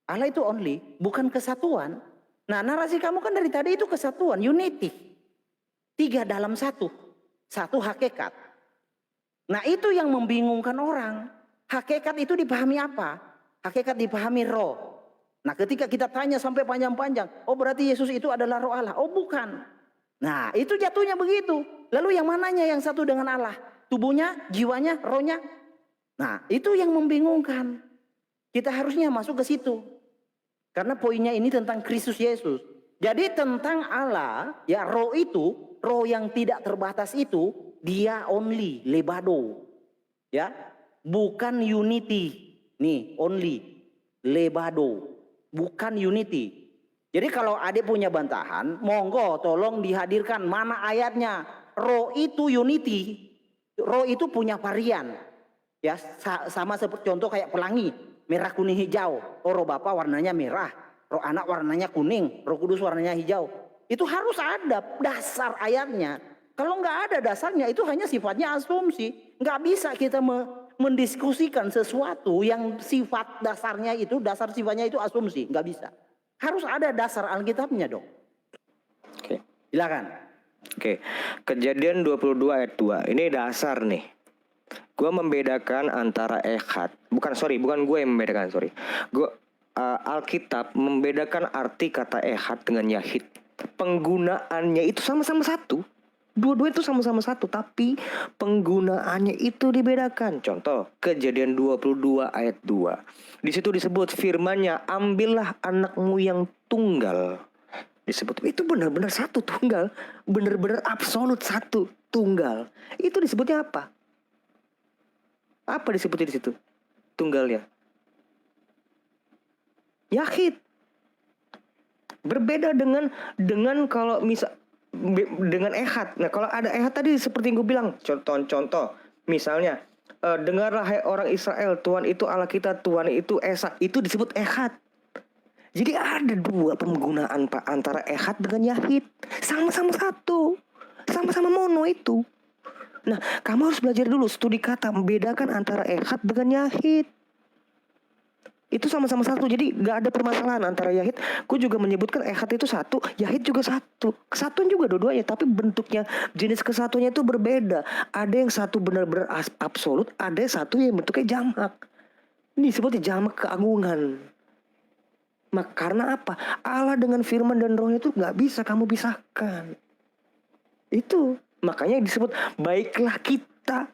Allah itu only, bukan kesatuan. Nah, narasi kamu kan dari tadi itu kesatuan, unity. 3 dalam 1. 1 hakikat. Nah, itu yang membingungkan orang. Hakikat itu dipahami apa? Hakikat dipahami roh. Nah, ketika kita tanya sampai panjang-panjang, oh berarti Yesus itu adalah roh Allah. Oh bukan. Nah, itu jatuhnya begitu. Lalu yang mananya yang satu dengan Allah? Tubuhnya, jiwanya, rohnya? Nah, itu yang membingungkan. Kita harusnya masuk ke situ. Karena poinnya ini tentang Kristus Yesus. Jadi tentang Allah, ya roh itu, roh yang tidak terbatas itu, dia only, lebado. Ya, bukan unity. Nih, only, lebado. Bukan unity. Jadi kalau adik punya bantahan, monggo tolong dihadirkan mana ayatnya. Roh itu unity. Roh itu punya varian. Ya, sama seperti contoh kayak pelangi. Merah, kuning, hijau. Oh, roh Bapa warnanya merah. Roh Anak warnanya kuning. Roh Kudus warnanya hijau. Itu harus ada dasar ayatnya. Kalau nggak ada dasarnya itu hanya sifatnya asumsi. Nggak bisa kita mendiskusikan sesuatu yang sifat dasarnya itu, dasar sifatnya itu asumsi. Nggak bisa. Harus ada dasar Alkitabnya dong. Oke. Silakan. Oke. Kejadian 22 ayat 2. Ini dasar nih. Gue membedakan antara ehad. Bukan gue yang membedakan, sorry. Alkitab membedakan arti kata ehad dengan yahid. Penggunaannya itu sama-sama satu. Dua-dua itu sama-sama satu, tapi penggunaannya itu dibedakan. Contoh, Kejadian 22 ayat 2. Di situ disebut firman-Nya, ambillah anakmu yang tunggal. Disebut itu benar-benar satu tunggal, benar-benar absolut satu tunggal. Itu disebutnya apa? Apa disebutnya di situ? Tunggalnya. Yahid. Berbeda dengan kalau dengan ehad. Nah, kalau ada ehad tadi seperti yang gue bilang, contoh misalnya dengarlah hai orang Israel, Tuhan itu Allah kita, Tuhan itu Esa, itu disebut ehad. Jadi ada 2 penggunaan Pak antara ehad dengan yahid. Sama-sama satu. Sama-sama mono itu. Nah, kamu harus belajar dulu studi kata, membedakan antara ehad dengan yahid. Itu sama-sama satu, jadi gak ada permasalahan antara yahid. Gue juga menyebutkan ehad itu satu, yahid juga satu. Kesatuan juga dua-duanya, tapi bentuknya, jenis kesatuannya itu berbeda. Ada yang satu benar-benar absolut, ada yang satu yang bentuknya jamak. Ini disebutnya jamak keagungan. Karena apa? Allah dengan firman dan rohnya itu gak bisa kamu pisahkan. Itu makanya disebut baiklah kita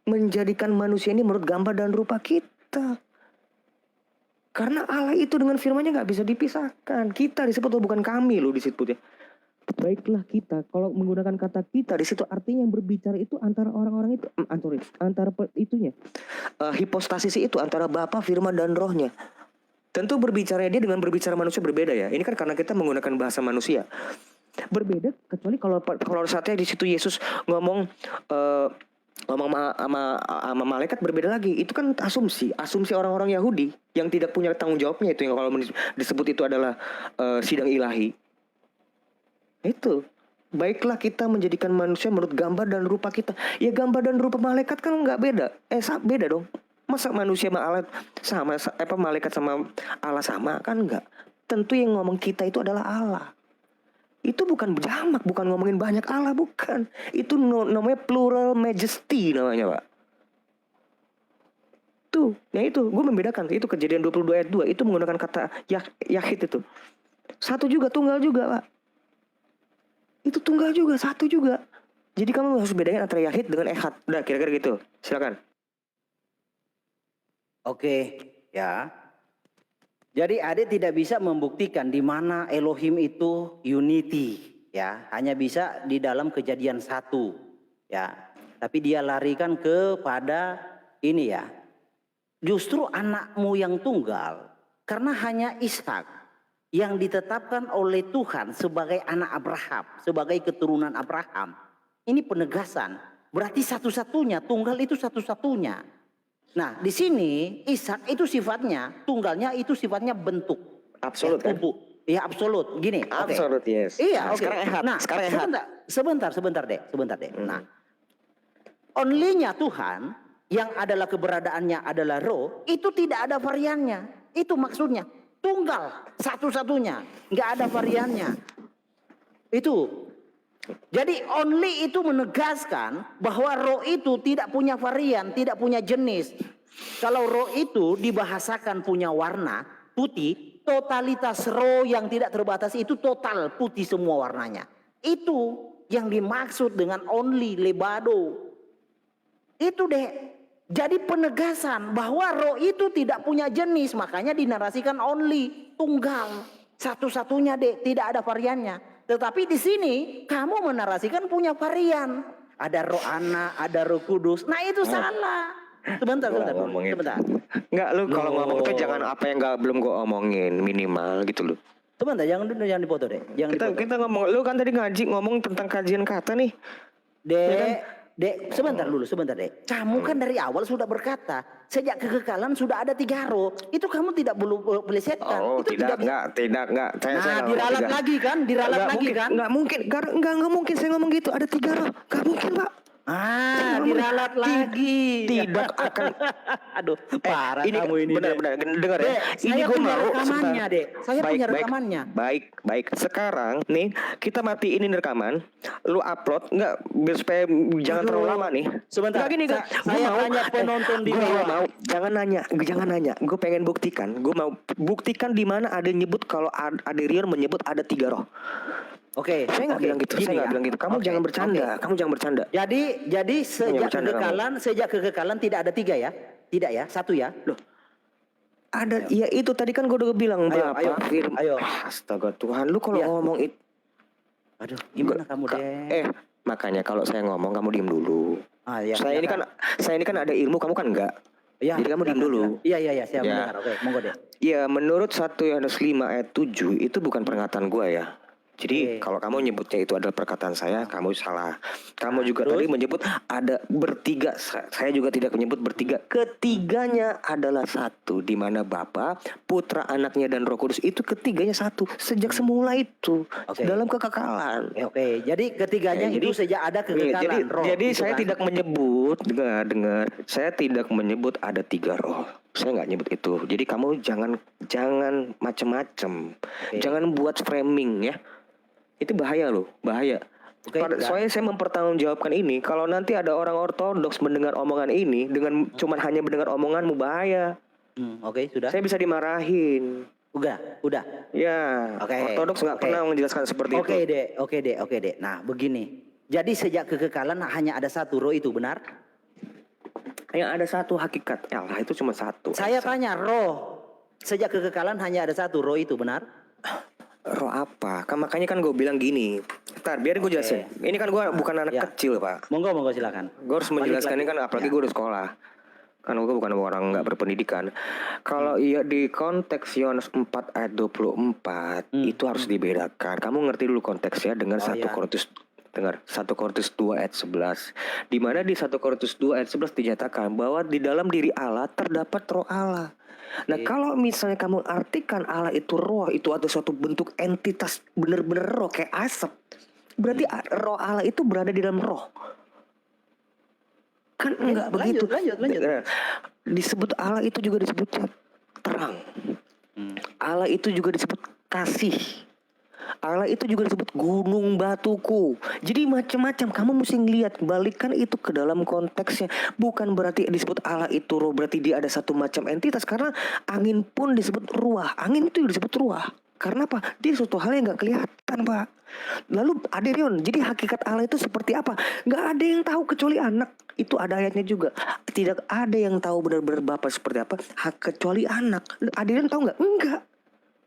menjadikan manusia ini menurut gambar dan rupa kita. Karena Allah itu dengan firman-Nya nggak bisa dipisahkan. Kita disebut bukan kami loh disebutnya. Baiklah kita. Kalau menggunakan kata kita di situ artinya yang berbicara itu antara orang-orang itu, antara itunya. Hipostasis itu antara Bapa, Firman dan Rohnya. Tentu berbicara dia dengan berbicara manusia berbeda ya. Ini kan karena kita menggunakan bahasa manusia. Berbeda kecuali kalau saatnya di situ Yesus ngomong sama malaikat berbeda lagi. Itu kan asumsi orang-orang Yahudi yang tidak punya tanggung jawabnya, itu yang kalau disebut itu adalah sidang ilahi. Itu baiklah kita menjadikan manusia menurut gambar dan rupa kita. Ya gambar dan rupa malaikat kan nggak beda. Beda dong. Masa manusia sama Allah sama, malaikat sama Allah sama kan enggak. Tentu yang ngomong kita itu adalah Allah. Itu bukan jamak, bukan ngomongin banyak Allah, bukan. Itu namanya plural majesty namanya, Pak. Tuh, ya itu, gue membedakan. Itu Kejadian 22 ayat 2, itu menggunakan kata yahid itu. Satu juga, tunggal juga, Pak. Itu tunggal juga, satu juga. Jadi kamu harus bedain antara yahid dengan ehad. Udah, kira-kira gitu. Silakan. Oke, ya. Jadi adik tidak bisa membuktikan di mana Elohim itu unity. ya, hanya bisa di dalam Kejadian 1, ya. Tapi dia larikan kepada ini ya. Justru anakmu yang tunggal, karena hanya Ishak yang ditetapkan oleh Tuhan sebagai anak Abraham, sebagai keturunan Abraham. Ini penegasan. Berarti satu-satunya, tunggal itu satu-satunya. Nah, di sini Ishak itu sifatnya, tunggalnya itu sifatnya bentuk. Absolut Ya, kan? Ya absolut. Gini, oke. Absolut, yes. Iya, Nah, oke. sekarang Ehad, Nah, sekarang Ehad. sebentar deh. Nah, only-nya Tuhan yang adalah keberadaannya adalah roh, itu tidak ada variannya. Itu maksudnya. Tunggal, satu-satunya. Nggak ada variannya. Itu. Jadi only itu menegaskan bahwa roh itu tidak punya varian, tidak punya jenis. Kalau roh itu dibahasakan punya warna putih, totalitas roh yang tidak terbatas itu total putih semua warnanya. Itu yang dimaksud dengan only, lebado. Itu deh. Jadi penegasan bahwa roh itu tidak punya jenis. Makanya dinarasikan only, tunggal. Satu-satunya deh, tidak ada variannya. Tetapi di sini kamu menarasikan punya varian. Ada roh anak, ada roh kudus. Nah itu salah. Sebentar. Enggak, lu kalau ngomong tuh jangan apa yang belum gue omongin, minimal gitu loh. Sebentar, jangan dipotong deh. Kita ngomong, lu kan tadi ngomong tentang kajian kata nih. Dek, sebentar deh. Kamu kan dari awal sudah berkata, sejak kekekalan sudah ada 3 roh. Itu kamu tidak boleh setkan. Oh, itu tidak. Saya diralat lagi kan? Enggak mungkin saya ngomong gitu. Ada 3 roh. Enggak mungkin, Pak. Diralat lagi. Tidak akan. Aduh, parah ini kamu ini. Benar, dengar ya. Ini gue punya rekamannya, Dek. Saya punya rekamannya. Baik. Sekarang nih kita matiin ini rekaman. Lu upload enggak supaya jangan terlalu lama nih. Sebentar. Gini, saya tanya penonton di bawah. Mau. Jangan nanya. Gue pengen buktikan. Gue mau buktikan di mana ada nyebut kalau Aderion menyebut ada 3 roh. Oke, saya nggak bilang gitu. Saya nggak bilang gitu. Kamu jangan bercanda. Kamu jangan bercanda. Jadi sejak kekekalan tidak ada 3 ya? Tidak ya? 1 ya? Loh. Ada, ya itu tadi kan gue udah bilang Bapak Firman. Ayo. Astaga Tuhan, lu kalau ngomong itu. Aduh, gimana kamu deh? Makanya kalau saya ngomong kamu diem dulu. Ya, saya ini kan ada ilmu, kamu kan enggak. Ya, jadi kamu diem dulu. Iya, saya mendengar. Oke, monggo deh. Iya, menurut 1 Yohanes 5 ayat 7 itu bukan perkataan gue ya. Jadi kalau kamu nyebutnya itu adalah perkataan saya, kamu salah. Kamu juga tadi menyebut ada bertiga. Saya juga tidak menyebut bertiga. Ketiganya adalah 1, di mana Bapa, Putra, Anaknya dan Roh Kudus itu ketiganya 1 sejak semula itu dalam kekekalan. Oke. Jadi ketiganya itu sejak ada kekekalan roh. Jadi saya tidak menyebut, dengar. Saya tidak menyebut ada 3 roh. Saya nggak nyebut itu. Jadi kamu jangan macem-macem. Jangan buat framing ya. Itu bahaya loh, bahaya. Soalnya saya mempertanggungjawabkan ini. Kalau nanti ada orang ortodoks mendengar omongan ini dengan cuman hanya mendengar omonganmu, bahaya. Sudah. Saya bisa dimarahin. Udah. Ya. Ortodoks nggak pernah menjelaskan seperti itu. Oke deh. Nah, begini. Jadi sejak kekekalan hanya ada 1 roh itu, benar? Yang ada 1 hakikat. Allah itu cuma 1. Saya tanya roh. Sejak kekekalan hanya ada 1 roh itu, benar? Roh apa? Makanya kan gue bilang gini. Ntar biar gue jelasin. Ini kan gue bukan anak kecil, Pak. Monggo silakan. Gue harus menjelaskan ini kan, apalagi gue udah sekolah. Kan gue bukan orang nggak berpendidikan. Kalau di konteks Yohanes 4 ayat 24 itu harus dibedakan. Kamu ngerti dulu konteksnya dengan 1 Korintus. Dengar, 1 Korintus 2 ayat 11. Di mana di 1 Korintus 2 ayat 11 dinyatakan bahwa di dalam diri Allah terdapat roh Allah. Nah, kalau misalnya kamu artikan Allah itu roh, itu ada suatu bentuk entitas benar-benar roh kayak asap. Berarti roh Allah itu berada di dalam roh. Kan enggak begitu. Lanjut. Disebut Allah itu juga disebut terang. Allah itu juga disebut kasih. Allah itu juga disebut gunung batuku. Jadi macam-macam. Kamu mesti ngelihat, balikkan itu ke dalam konteksnya. Bukan berarti disebut Allah itu roh, berarti dia ada satu macam entitas. Karena angin pun disebut ruah. Angin itu disebut ruah. Karena apa? Dia suatu hal yang gak kelihatan, Pak. Lalu Aderion, jadi hakikat Allah itu seperti apa? Gak ada yang tahu kecuali anak. Itu ada ayatnya juga. Tidak ada yang tahu benar-benar Bapa seperti apa kecuali anak. Aderion tahu gak? Enggak.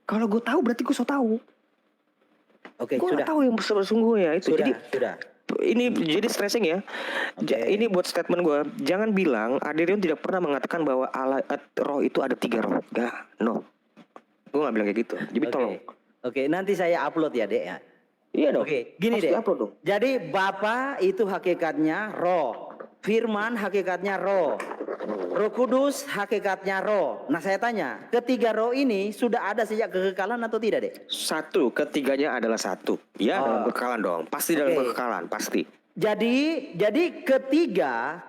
Kalau gue tahu berarti gue so tahu. Oke, Gue sudah. nggak tahu yang sesungguhnya itu. Sudah, Jadi sudah. ini jadi stressing ya. Oke. Ini buat statement gue. Jangan bilang Aderion tidak pernah mengatakan bahwa roh itu ada 3 roh. Gak, no. Gue nggak bilang kayak gitu. Jadi Oke. tolong. Oke, nanti saya upload ya, Dek ya. Iya dong. Oke, gini Pasti deh. upload dong. Jadi Bapa itu hakikatnya roh. Firman hakikatnya roh. Roh Kudus hakikatnya roh. Nah saya tanya, ketiga roh ini sudah ada sejak kekekalan atau tidak, Dek? Satu, ketiganya adalah satu. Ya, dalam kekekalan dong. Pasti dalam Oke. kekekalan, pasti. Jadi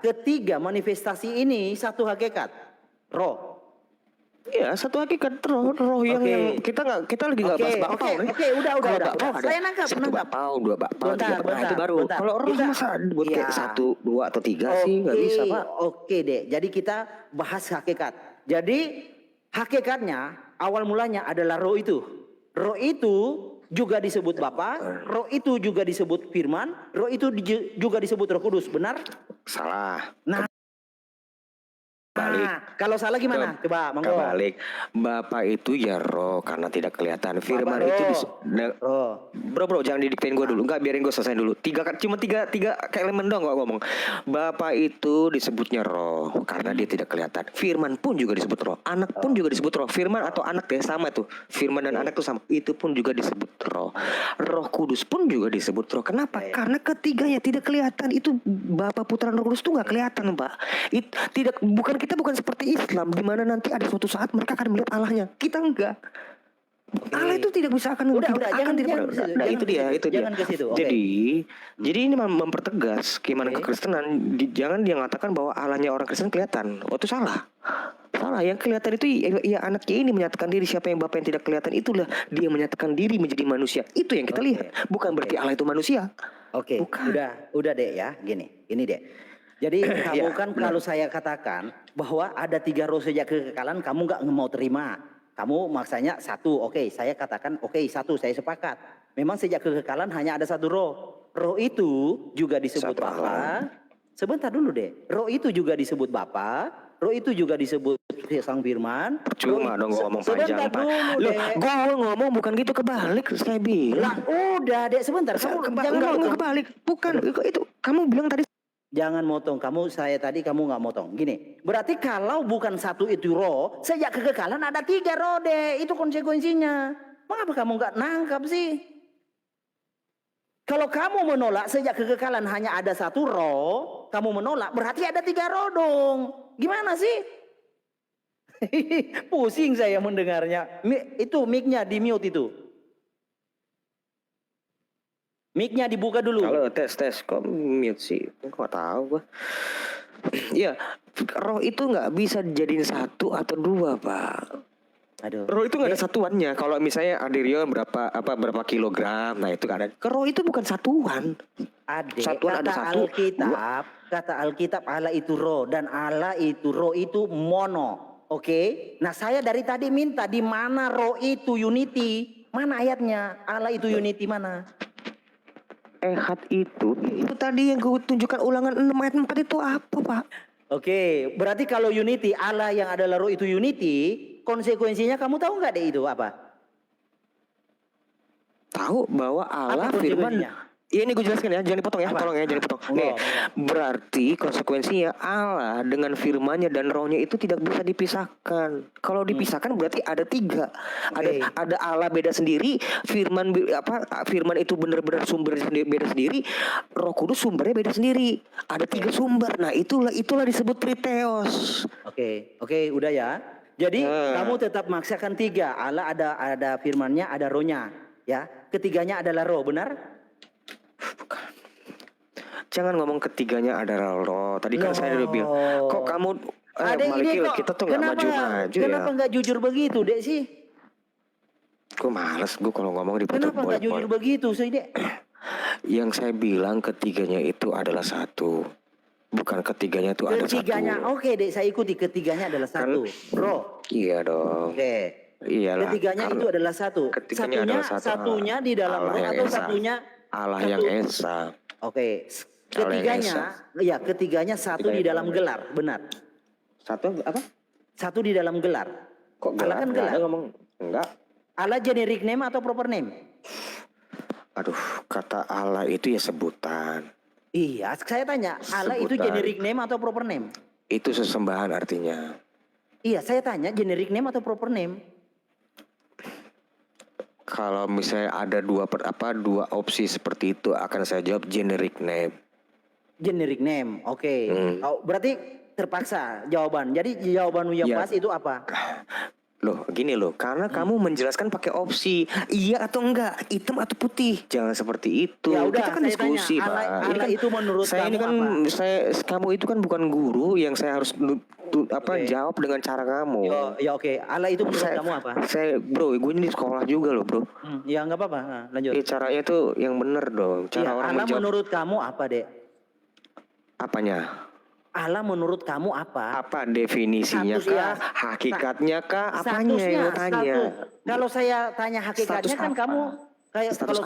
ketiga manifestasi ini satu hakikat. Roh. Iya, satu hakikat roh yang, Oke. yang kita lagi nggak bahas bakpao nih. Oke, udah. Bakpao ada Saya nangkap, satu bakpao, 2 bakpao, 3 bakpao, nah, itu baru. bentar. Kalau roh Kita- masa buat kayak Iya. 1, 2 atau 3 sih nggak bisa, Pak. Oke deh, jadi kita bahas hakikat. Jadi hakikatnya awal mulanya adalah roh itu. Roh itu juga disebut Bapa, roh itu juga disebut Firman, roh itu juga disebut Roh Kudus, benar? Salah. Nah, Balik. kalau salah gimana? Coba, monggo. Kebalik. Bapak itu ya roh karena tidak kelihatan. Firman Bapak itu roh. bisa. Roh. Bro, jangan didiktein gue dulu. Enggak, biarin gue selesai dulu. Cuma tiga kayak elemen dong gue ngomong. Bapak itu disebutnya roh karena dia tidak kelihatan. Firman pun juga disebut roh. Anak pun juga disebut roh. Firman atau anak ya sama tuh. Firman dan anak tuh sama. Itu pun juga disebut roh. Roh Kudus pun juga disebut roh. Kenapa? Karena ketiganya tidak kelihatan. Itu Bapa, Putra, dan Roh Kudus tuh nggak kelihatan, Pak. Kita bukan seperti Islam di mana nanti ada suatu saat mereka akan melihat Allahnya. Kita enggak. Allah itu tidak bisa akan Udah, tidak jangan akan tidak. ke situ, Nah, jangan itu ke dia, situ, itu dia. jangan ke situ, oke. Jadi ini mempertegas keimanan Oke. kekristenan. Jangan dia mengatakan bahwa Allahnya orang Kristen kelihatan. Oh, itu salah. Salah. Yang kelihatan itu ya anaknya ini menyatakan diri. Siapa yang Bapa yang tidak kelihatan, itulah dia menyatakan diri menjadi manusia. Itu yang kita Oke. lihat. Bukan Oke. berarti Allah itu manusia. Oke, Bukan. udah deh ya, ini deh. Jadi kamu Ya, kan kalau saya katakan bahwa ada 3 roh sejak kekekalan, kamu nggak mau terima. Kamu maksanya 1, oke, saya katakan oke 1, saya sepakat. Memang sejak kekekalan hanya ada 1 roh. Roh itu juga disebut Satu Bapa. Sebentar dulu deh. Roh itu juga disebut Bapa. Roh itu juga disebut Sang Firman. Cuma dong gue ngomong panjang, Pak. Loh, gue ngomong bukan gitu, kebalik saya bilang. Udah deh sebentar. Kamu jangan Enggak motong. kebalik. Bukan itu kamu bilang tadi. Jangan motong, kamu nggak motong. Gini, berarti kalau bukan 1 itu roh, sejak kekekalan ada 3 roh deh. Itu konsekuensinya. Mengapa kamu nggak nangkap sih? Kalau kamu menolak sejak kekekalan hanya ada 1 roh, kamu menolak berarti ada 3 roh dong. Gimana sih? Pusing saya mendengarnya. Itu mic-nya di mute itu. Mic-nya dibuka dulu. Kalau tes kok mute sih? Kok tahu gua. Iya, roh itu nggak bisa dijadiin 1 atau 2, Pak. Aduh. Roh itu nggak ada satuannya. Kalau misalnya Aderion berapa kilogram, nah itu kan ada. Roh itu bukan satuan. Adek, Satuan ada 1, 2. kata Alkitab Allah itu roh dan Allah itu roh itu mono. Oke? Nah, saya dari tadi minta di mana roh itu unity? Mana ayatnya? Allah itu unity mana? Ehad itu tadi yang gue tunjukkan ulangan 6 ayat 4 itu apa, Pak? Oke, berarti kalau unity Allah yang adalah roh itu unity, konsekuensinya kamu tahu nggak deh itu apa? Tahu bahwa Allah Apa firman. konsekuensinya? Iya, ini gue jelaskan ya, jangan dipotong ya, Apa? tolong ya, jangan dipotong. Enggak, Nih, enggak. berarti konsekuensinya Allah dengan firman-Nya dan rohnya itu tidak bisa dipisahkan. Kalau dipisahkan berarti ada 3. Oke. Ada Allah beda sendiri, firman itu benar-benar sumbernya beda sendiri, Roh Kudus sumbernya beda sendiri. Ada 3 sumber. Nah, itulah disebut triteos. Oke, udah ya. Jadi kamu tetap maksakan 3. Allah ada firman-Nya, ada rohnya, ya. Ketiganya adalah roh, benar? Jangan ngomong ketiganya adalah roh. Tadi kan saya udah bilang, kok kamu Malikil, kita tuh nggak maju-maju ya. Kenapa nggak jujur begitu, Dek sih? Gue males gue kalau ngomong dipotong. Kenapa nggak jujur begitu sih, Dek? Yang saya bilang ketiganya itu adalah 1. Bukan ketiganya itu ada 1. Ketiganya, oke Dek, saya ikuti. Ketiganya adalah 1. Roh. Iya dong. Oke. Iyalah. Ketiganya itu adalah 1. Ketiganya adalah 1. Satunya di dalam Allah roh yang atau esa. satunya Allah yang esa. Oke. Allah yang Ketiganya 1 di dalam gelar, benar. 1 apa? 1 di dalam gelar. Kok Allah kan Nggak gelar. ada ngomong enggak. Allah generic name atau proper name? Aduh, kata Allah itu ya sebutan. Iya, saya tanya, Allah itu Sebutan. generic name atau proper name? Itu sesembahan artinya. Iya, saya tanya generic name atau proper name? Kalau misalnya ada dua opsi seperti itu, akan saya jawab generic name. Generic name, oke. Oh, berarti terpaksa jawaban. Jadi jawabanmu yang Ya. pas itu apa? Loh, gini loh, karena kamu menjelaskan pakai opsi iya atau enggak, hitam atau putih, jangan seperti itu. Ya udah, Kita kan saya diskusi, tanya, Pak. Allah itu menurut saya ini kamu kan apa? kamu itu kan bukan guru yang saya harus Oke. jawab dengan cara kamu. Ya oke. Allah itu menurut Saya, kamu apa? bro, gue ini di sekolah juga loh, bro. Ya nggak apa-apa. Nah, lanjut. Caranya tuh yang bener dong, cara Iya, orang Allah menjawab. menurut kamu apa, Dek? Apanya? Allah menurut kamu apa? Apa definisinya Status, kah, ya. hakikatnya kah, apanya Statusnya, yang lo tanya? status. Kalau saya tanya hakikatnya Status kan apa? kamu kayak Status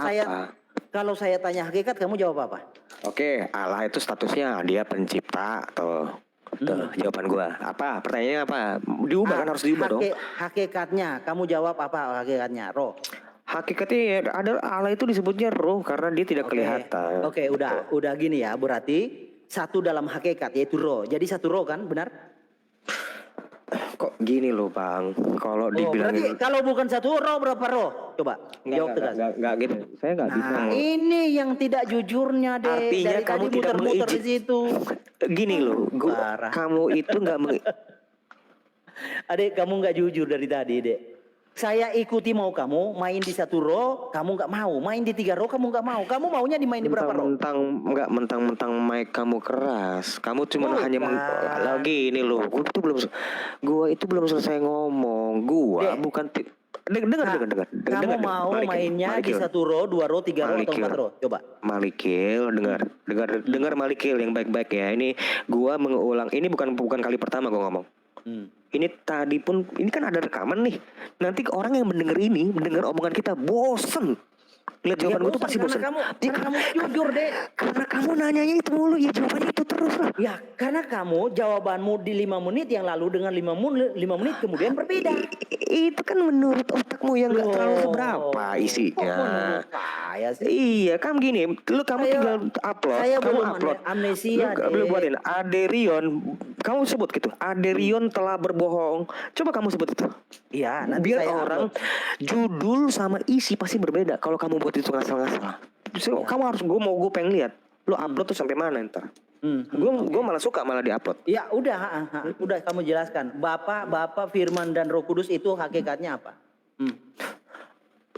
kalau saya tanya hakikat kamu jawab apa? Oke, Allah itu statusnya dia pencipta atau tuh, jawaban gua. Apa? Pertanyaannya apa? Diubah kan, harus diubah dong. Hakikatnya, kamu jawab apa hakikatnya? Roh. Hakikatnya ya, ada Allah itu disebutnya roh karena dia tidak kelihatan. Oke, udah gini ya. Berarti satu dalam hakikat yaitu roh. Jadi satu roh kan, benar? Kok gini loh, Bang? Kalau Berarti dibilangin kalau bukan satu roh berapa roh? Coba jawab tegas. Enggak gitu. Saya enggak bisa. Nah, ini yang tidak jujurnya, Dek. Artinya Dari kamu tadi tidak muter-muter di situ. Gini loh, Parah. kamu itu enggak Adek, kamu nggak jujur dari tadi, Dek. Saya ikuti mau kamu main di satu row, kamu nggak mau. Main di 3 row, kamu nggak mau. Kamu maunya dimain di berapa row? mentang-mentang mic kamu keras. Kamu cuma hanya lagi ini loh. Gua itu belum selesai ngomong. Gua Dek. bukan dengar. Kamu mau mainnya di 1 row, 2 row, 3 row atau 4 row? Coba. Malikil, dengar Malikil yang baik-baik ya. Ini gua mengulang. Ini bukan kali pertama gua ngomong. Ini tadi pun, ini kan ada rekaman nih. Nanti orang yang mendengar omongan kita bosen. Lihat jawaban gue tuh pasti bosen. Karena kamu jujur, Dek. Karena kamu nanyanya itu mulu, ya jawabannya itu terus lah. Ya, karena kamu jawabanmu di 5 menit yang lalu dengan 5 menit kemudian berbeda. Itu kan menurut otakmu yang gak terlalu seberapa isinya. Menurut saya sih. Iya, kan gini, kamu tinggal upload. Saya kamu belum upload. amnesia, Lu buatin Aderion, kamu sebut gitu. Aderion telah berbohong. Coba kamu sebut itu. Iya, nanti Biar saya orang judul sama isi pasti berbeda. Kalau kamu buat itu ngasal-ngasal. So, kamu harus, gue pengen lihat. Lu upload tuh sampai mana ntar. Gue malah suka malah diupload. Ya udah kamu jelaskan. Bapak Firman dan Roh Kudus itu hakikatnya apa?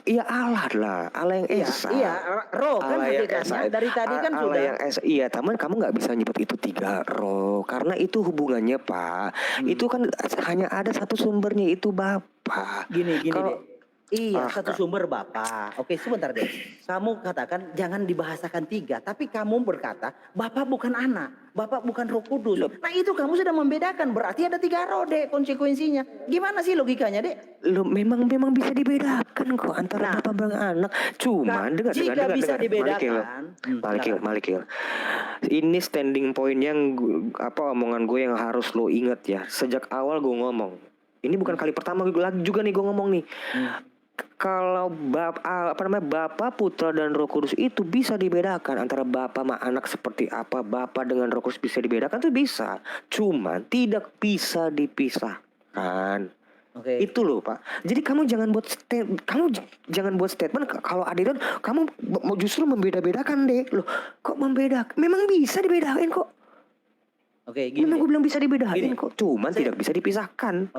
Iya Allah lah, Allah yang esa. Iya, roh kan hakikatnya dari tadi kan Allah sudah. yang esa. Iya, teman kamu nggak bisa nyebut itu 3 roh karena itu hubungannya Pak. Itu kan hanya ada satu sumbernya itu Bapak. Gini Kalau deh. Iya, satu sumber Bapak. Oke, sebentar deh. Kamu katakan jangan dibahasakan 3, tapi kamu berkata Bapak bukan anak, Bapak bukan Roh Kudus. Nah itu kamu sudah membedakan, berarti ada 3 roh deh konsekuensinya. Gimana sih logikanya dek? Lo memang bisa dibedakan kok antara Bapak dan anak. Cuman dengar. Bisa dibedakan. Malikil. Ini standing point yang omongan gue yang harus lo inget ya. Sejak awal gue ngomong. Ini bukan kali pertama gue lagi juga nih gue ngomong nih. Kalau Bapa, Putra dan Roh Kudus itu bisa dibedakan antara Bapa sama anak seperti apa, Bapa dengan Roh Kudus bisa dibedakan tuh bisa. Cuman tidak bisa dipisahkan. Itu loh Pak. Jadi kamu jangan buat statement kalau Adrian kamu mau justru membeda-bedakan deh. Loh, kok membedakan? Memang bisa dibedain kok. Gini. Memang gue bilang bisa dibedain kok. Cuman tidak bisa dipisahkan.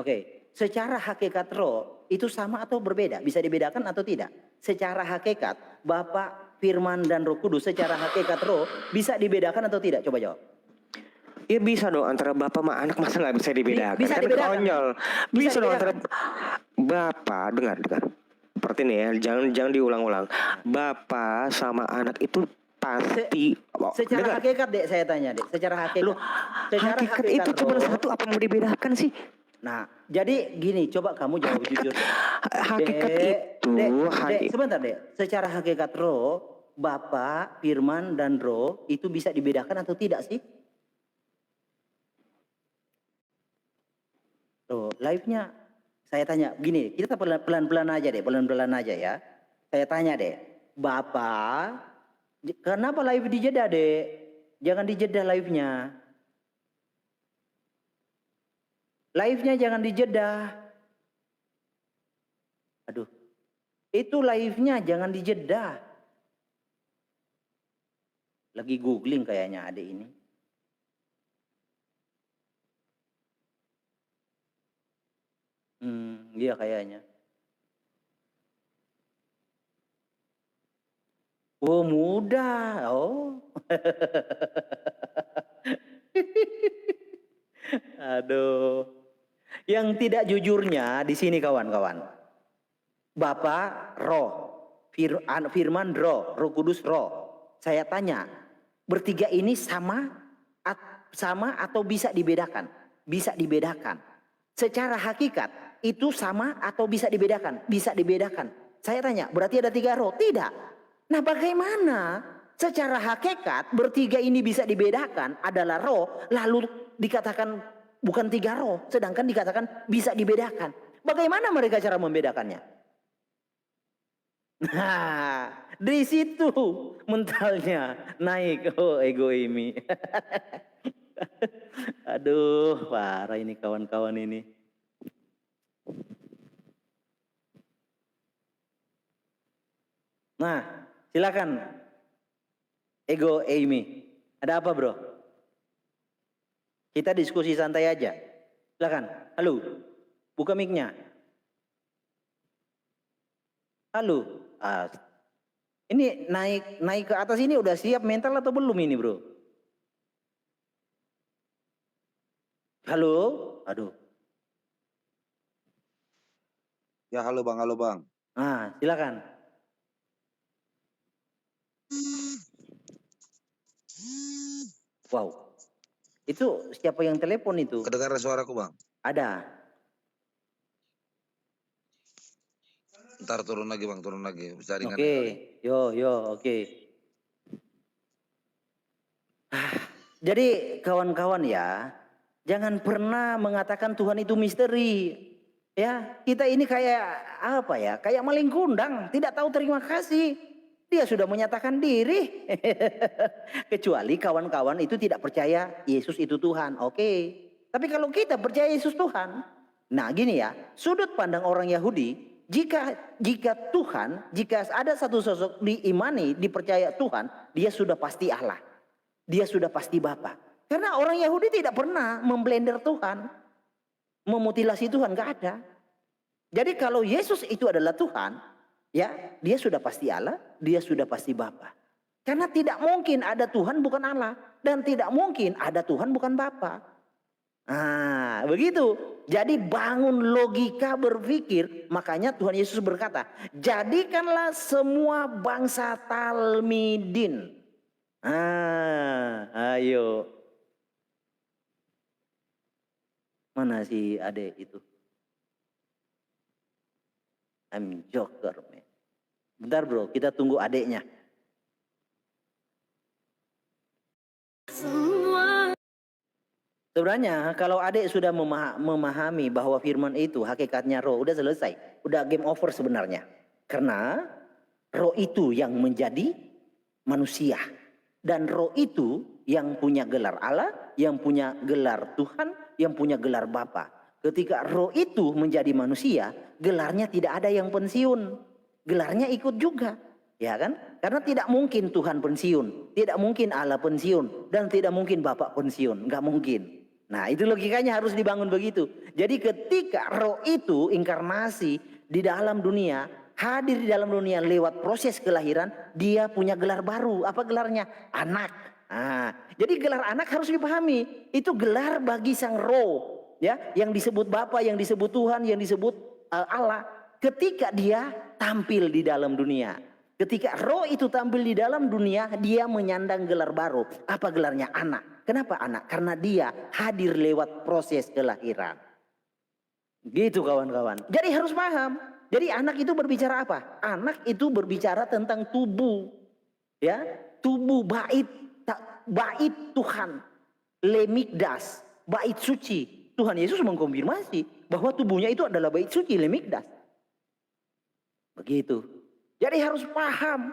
Secara hakikat roh itu sama atau berbeda? Bisa dibedakan atau tidak? Secara hakikat Bapa, Firman dan Roh Kudus secara hakikat roh bisa dibedakan atau tidak? Coba jawab. Ya bisa dong antara Bapak sama anak, masa nggak bisa dibedakan? Bisa kan dibedakan. Konyol. Bisa dong antara Bapak, dengar. Seperti ini ya, jangan diulang-ulang. Bapak sama anak itu pasti secara hakikat dek, saya tanya dek. Secara hakikat. Loh, hakikat itu cuma satu, apa mau dibedakan sih? Nah, jadi gini, coba kamu jawab jujur. Hakikat itu sebentar dek. Secara hakikat roh, Bapa, Firman dan Roh itu bisa dibedakan atau tidak sih? Tuh, live-nya saya tanya gini, kita pelan-pelan aja deh, pelan-pelan aja ya. Saya tanya deh, Bapak, kenapa live dijeda, Dek? Jangan dijeda live-nya. Live-nya jangan dijeda. Aduh. Itu live-nya jangan dijeda. Lagi googling kayaknya adik ini. Iya kayaknya. Oh mudah. Oh. Aduh. Yang tidak jujurnya di sini kawan-kawan. Bapa roh, Firman roh, Roh Kudus roh. Saya tanya, bertiga ini sama atau bisa dibedakan? Bisa dibedakan. Secara hakikat itu sama atau bisa dibedakan? Bisa dibedakan. Saya tanya, berarti ada 3 roh? Tidak. Nah, bagaimana secara hakikat bertiga ini bisa dibedakan adalah roh, lalu dikatakan bukan 3 roh, sedangkan dikatakan bisa dibedakan. Bagaimana mereka cara membedakannya? Nah, di situ mentalnya naik. Oh, ego ini. Aduh, parah ini kawan-kawan ini. Nah, silakan. Ego Amy. Ada apa, Bro? Kita diskusi santai aja. Silakan. Halo. Buka mic-nya. Halo. Ini naik ke atas ini udah siap mental atau belum ini, Bro? Halo? Aduh. Ya halo Bang, halo Bang. Silakan. Wow. Itu siapa yang telepon itu? Kedengaran suaraku Bang? Ada. Ntar turun lagi Bang, turun lagi. Jaringan. Oke. Yo, oke. Jadi kawan-kawan ya, jangan pernah mengatakan Tuhan itu misteri. Ya, kita ini kayak apa ya? Kayak maling kundang, tidak tahu terima kasih. Dia sudah menyatakan diri. Kecuali kawan-kawan itu tidak percaya Yesus itu Tuhan. Oke. Tapi kalau kita percaya Yesus Tuhan, nah gini ya, sudut pandang orang Yahudi, jika Tuhan, jika ada satu sosok diimani, dipercaya Tuhan, dia sudah pasti Allah. Dia sudah pasti Bapa. Karena orang Yahudi tidak pernah memblender Tuhan, memutilasi Tuhan, gak ada. Jadi kalau Yesus itu adalah Tuhan, ya dia sudah pasti Allah, dia sudah pasti Bapa. Karena tidak mungkin ada Tuhan bukan Allah, dan tidak mungkin ada Tuhan bukan Bapa. Nah, begitu. Jadi bangun logika berpikir. Makanya Tuhan Yesus berkata, jadikanlah semua bangsa talmidin. Ayo. Mana si adek itu? I'm joker, man. Bentar bro, kita tunggu adeknya. Sebenarnya kalau adik sudah memahami bahwa firman itu hakikatnya roh, udah selesai. Udah game over sebenarnya. Karena roh itu yang menjadi manusia. Dan roh itu yang punya gelar Allah, yang punya gelar Tuhan, yang punya gelar Bapa. Ketika roh itu menjadi manusia, gelarnya tidak ada yang pensiun. Gelarnya ikut juga. Ya kan? Karena tidak mungkin Tuhan pensiun. Tidak mungkin Allah pensiun. Dan tidak mungkin Bapa pensiun. Nggak mungkin. Nah itu logikanya harus dibangun begitu. Jadi ketika roh itu inkarnasi di dalam dunia, hadir di dalam dunia lewat proses kelahiran, dia punya gelar baru. Apa gelarnya? Anak. Nah, jadi gelar anak harus dipahami. Itu gelar bagi sang roh. Ya, yang disebut Bapa, yang disebut Tuhan, yang disebut Allah. Ketika dia tampil di dalam dunia. Ketika roh itu tampil di dalam dunia, dia menyandang gelar baru. Apa gelarnya? Anak. Kenapa anak? Karena dia hadir lewat proses kelahiran. Gitu kawan-kawan. Jadi harus paham. Jadi anak itu berbicara apa? Anak itu berbicara tentang tubuh. Ya, tubuh bait Tuhan. Lemikdas, bait suci. Tuhan Yesus mengkonfirmasi bahwa tubuhnya itu adalah bait suci, lemikdas. Begitu. Jadi harus paham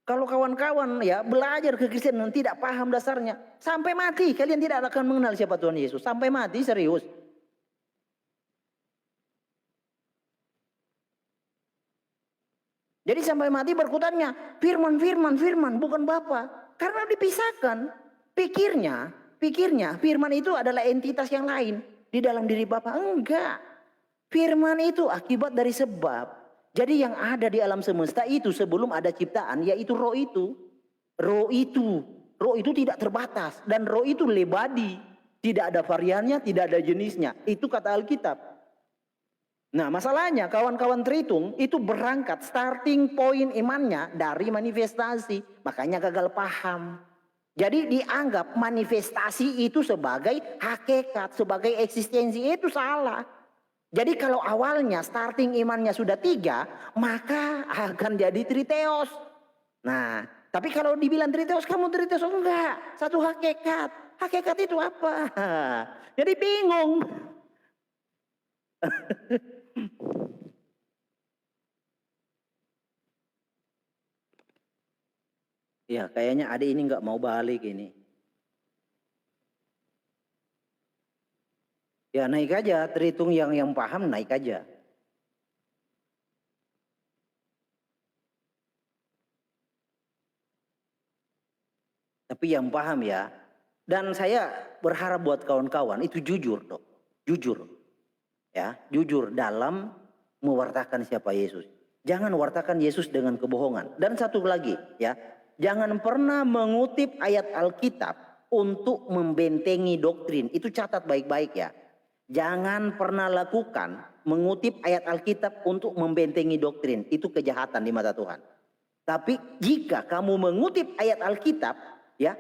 Kalau kawan-kawan ya belajar kekristenan tidak paham dasarnya, sampai mati kalian tidak akan mengenal siapa Tuhan Yesus. Sampai mati, serius. Jadi sampai mati berkutatnya firman, firman, firman, bukan Bapa. Karena dipisahkan. Pikirnya firman itu adalah entitas yang lain di dalam diri Bapa. Enggak. Firman itu akibat dari sebab. Jadi yang ada di alam semesta itu sebelum ada ciptaan, yaitu roh itu. Roh itu tidak terbatas. Dan roh itu lebadi. Tidak ada variannya, tidak ada jenisnya. Itu kata Alkitab. Nah masalahnya kawan-kawan Tritung itu berangkat starting point imannya dari manifestasi. Makanya gagal paham. Jadi dianggap manifestasi itu sebagai hakikat, sebagai eksistensi, itu salah. Jadi kalau awalnya starting imannya sudah 3, maka akan jadi triteos. Nah, tapi kalau dibilang triteos, kamu triteos enggak. Satu hakikat. Hakikat itu apa? Jadi bingung. Ya, kayaknya adik ini nggak mau balik ini. Ya naik aja, terhitung yang paham naik aja. Tapi yang paham ya. Dan saya berharap buat kawan-kawan itu jujur dok. Jujur. Ya, jujur dalam mewartakan siapa Yesus. Jangan wartakan Yesus dengan kebohongan. Dan satu lagi ya. Jangan pernah mengutip ayat Alkitab untuk membentengi doktrin. Itu catat baik-baik ya. Jangan pernah lakukan mengutip ayat Alkitab untuk membentengi doktrin. Itu kejahatan di mata Tuhan. Tapi jika kamu mengutip ayat Alkitab, ya,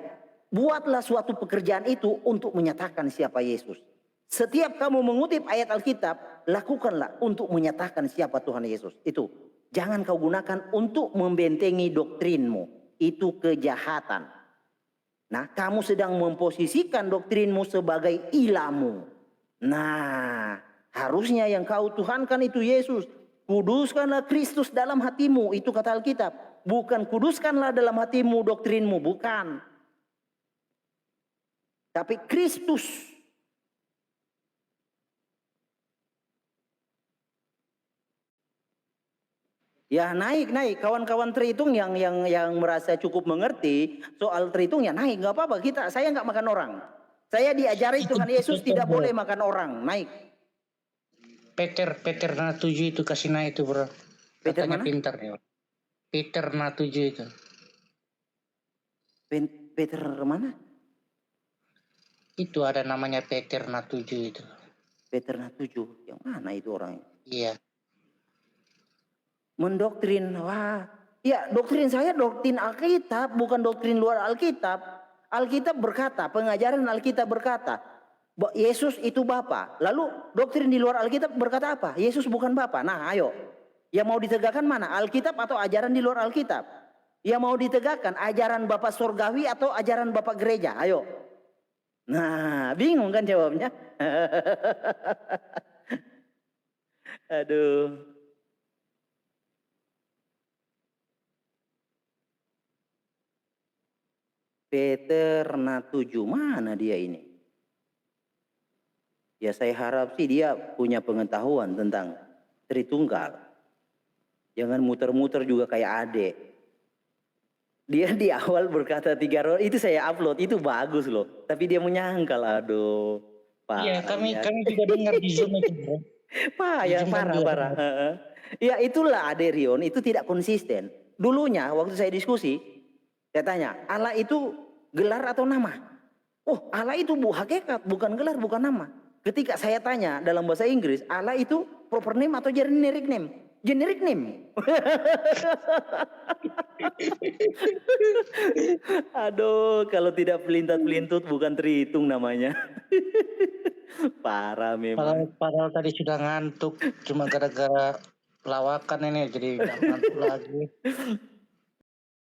buatlah suatu pekerjaan itu untuk menyatakan siapa Yesus. Setiap kamu mengutip ayat Alkitab, lakukanlah untuk menyatakan siapa Tuhan Yesus. Itu. Jangan kau gunakan untuk membentengi doktrinmu. Itu kejahatan. Nah, kamu sedang memposisikan doktrinmu sebagai ilahmu. Nah, harusnya yang kau tuhankan itu Yesus. Kuduskanlah Kristus dalam hatimu, itu kata Alkitab. Bukan kuduskanlah dalam hatimu doktrinmu, bukan. Tapi Kristus. Ya naik kawan-kawan Tritung yang merasa cukup mengerti soal Tritung ya naik, nggak apa-apa, saya nggak makan orang. Saya diajari Tuhan Yesus tidak boleh makan orang, naik. Peter Natuju itu kasih naik itu bro. Peter Katanya mana? pintar ya. Peter Natuju itu. Peter mana? Itu ada namanya Peter Natuju itu. Peter Natuju, yang mana itu orangnya? Iya. Mendoktrin, wah, ya doktrin saya doktrin Alkitab, bukan doktrin luar Alkitab. Alkitab berkata, pengajaran Alkitab berkata, Yesus itu Bapa. Lalu doktrin di luar Alkitab berkata apa? Yesus bukan Bapa. Nah ayo, yang mau ditegakkan mana? Alkitab atau ajaran di luar Alkitab? Yang mau ditegakkan ajaran Bapa Surgawi atau ajaran Bapa Gereja? Ayo. Nah bingung kan jawabnya? Aduh. Peter Natuju, mana dia ini? Ya saya harap sih dia punya pengetahuan tentang Tritunggal. Jangan muter-muter juga kayak Ade. Dia di awal berkata 3 roh, itu saya upload, itu bagus loh. Tapi dia menyangkal, aduh. Iya, kami juga dengar di Zoom itu bro. Parah. Ya itulah Ade Rion, itu tidak konsisten. Dulunya waktu saya diskusi, saya tanya, Allah itu gelar atau nama? Oh, Allah itu hakikat, bukan gelar, bukan nama. Ketika saya tanya dalam bahasa Inggris, Allah itu proper name atau generic name? Generic name. Aduh, kalau tidak pelintut-pelintut bukan Tritung namanya. Parah memang. Padahal tadi sudah ngantuk, cuma gara-gara lawakan ini jadi ngantuk lagi.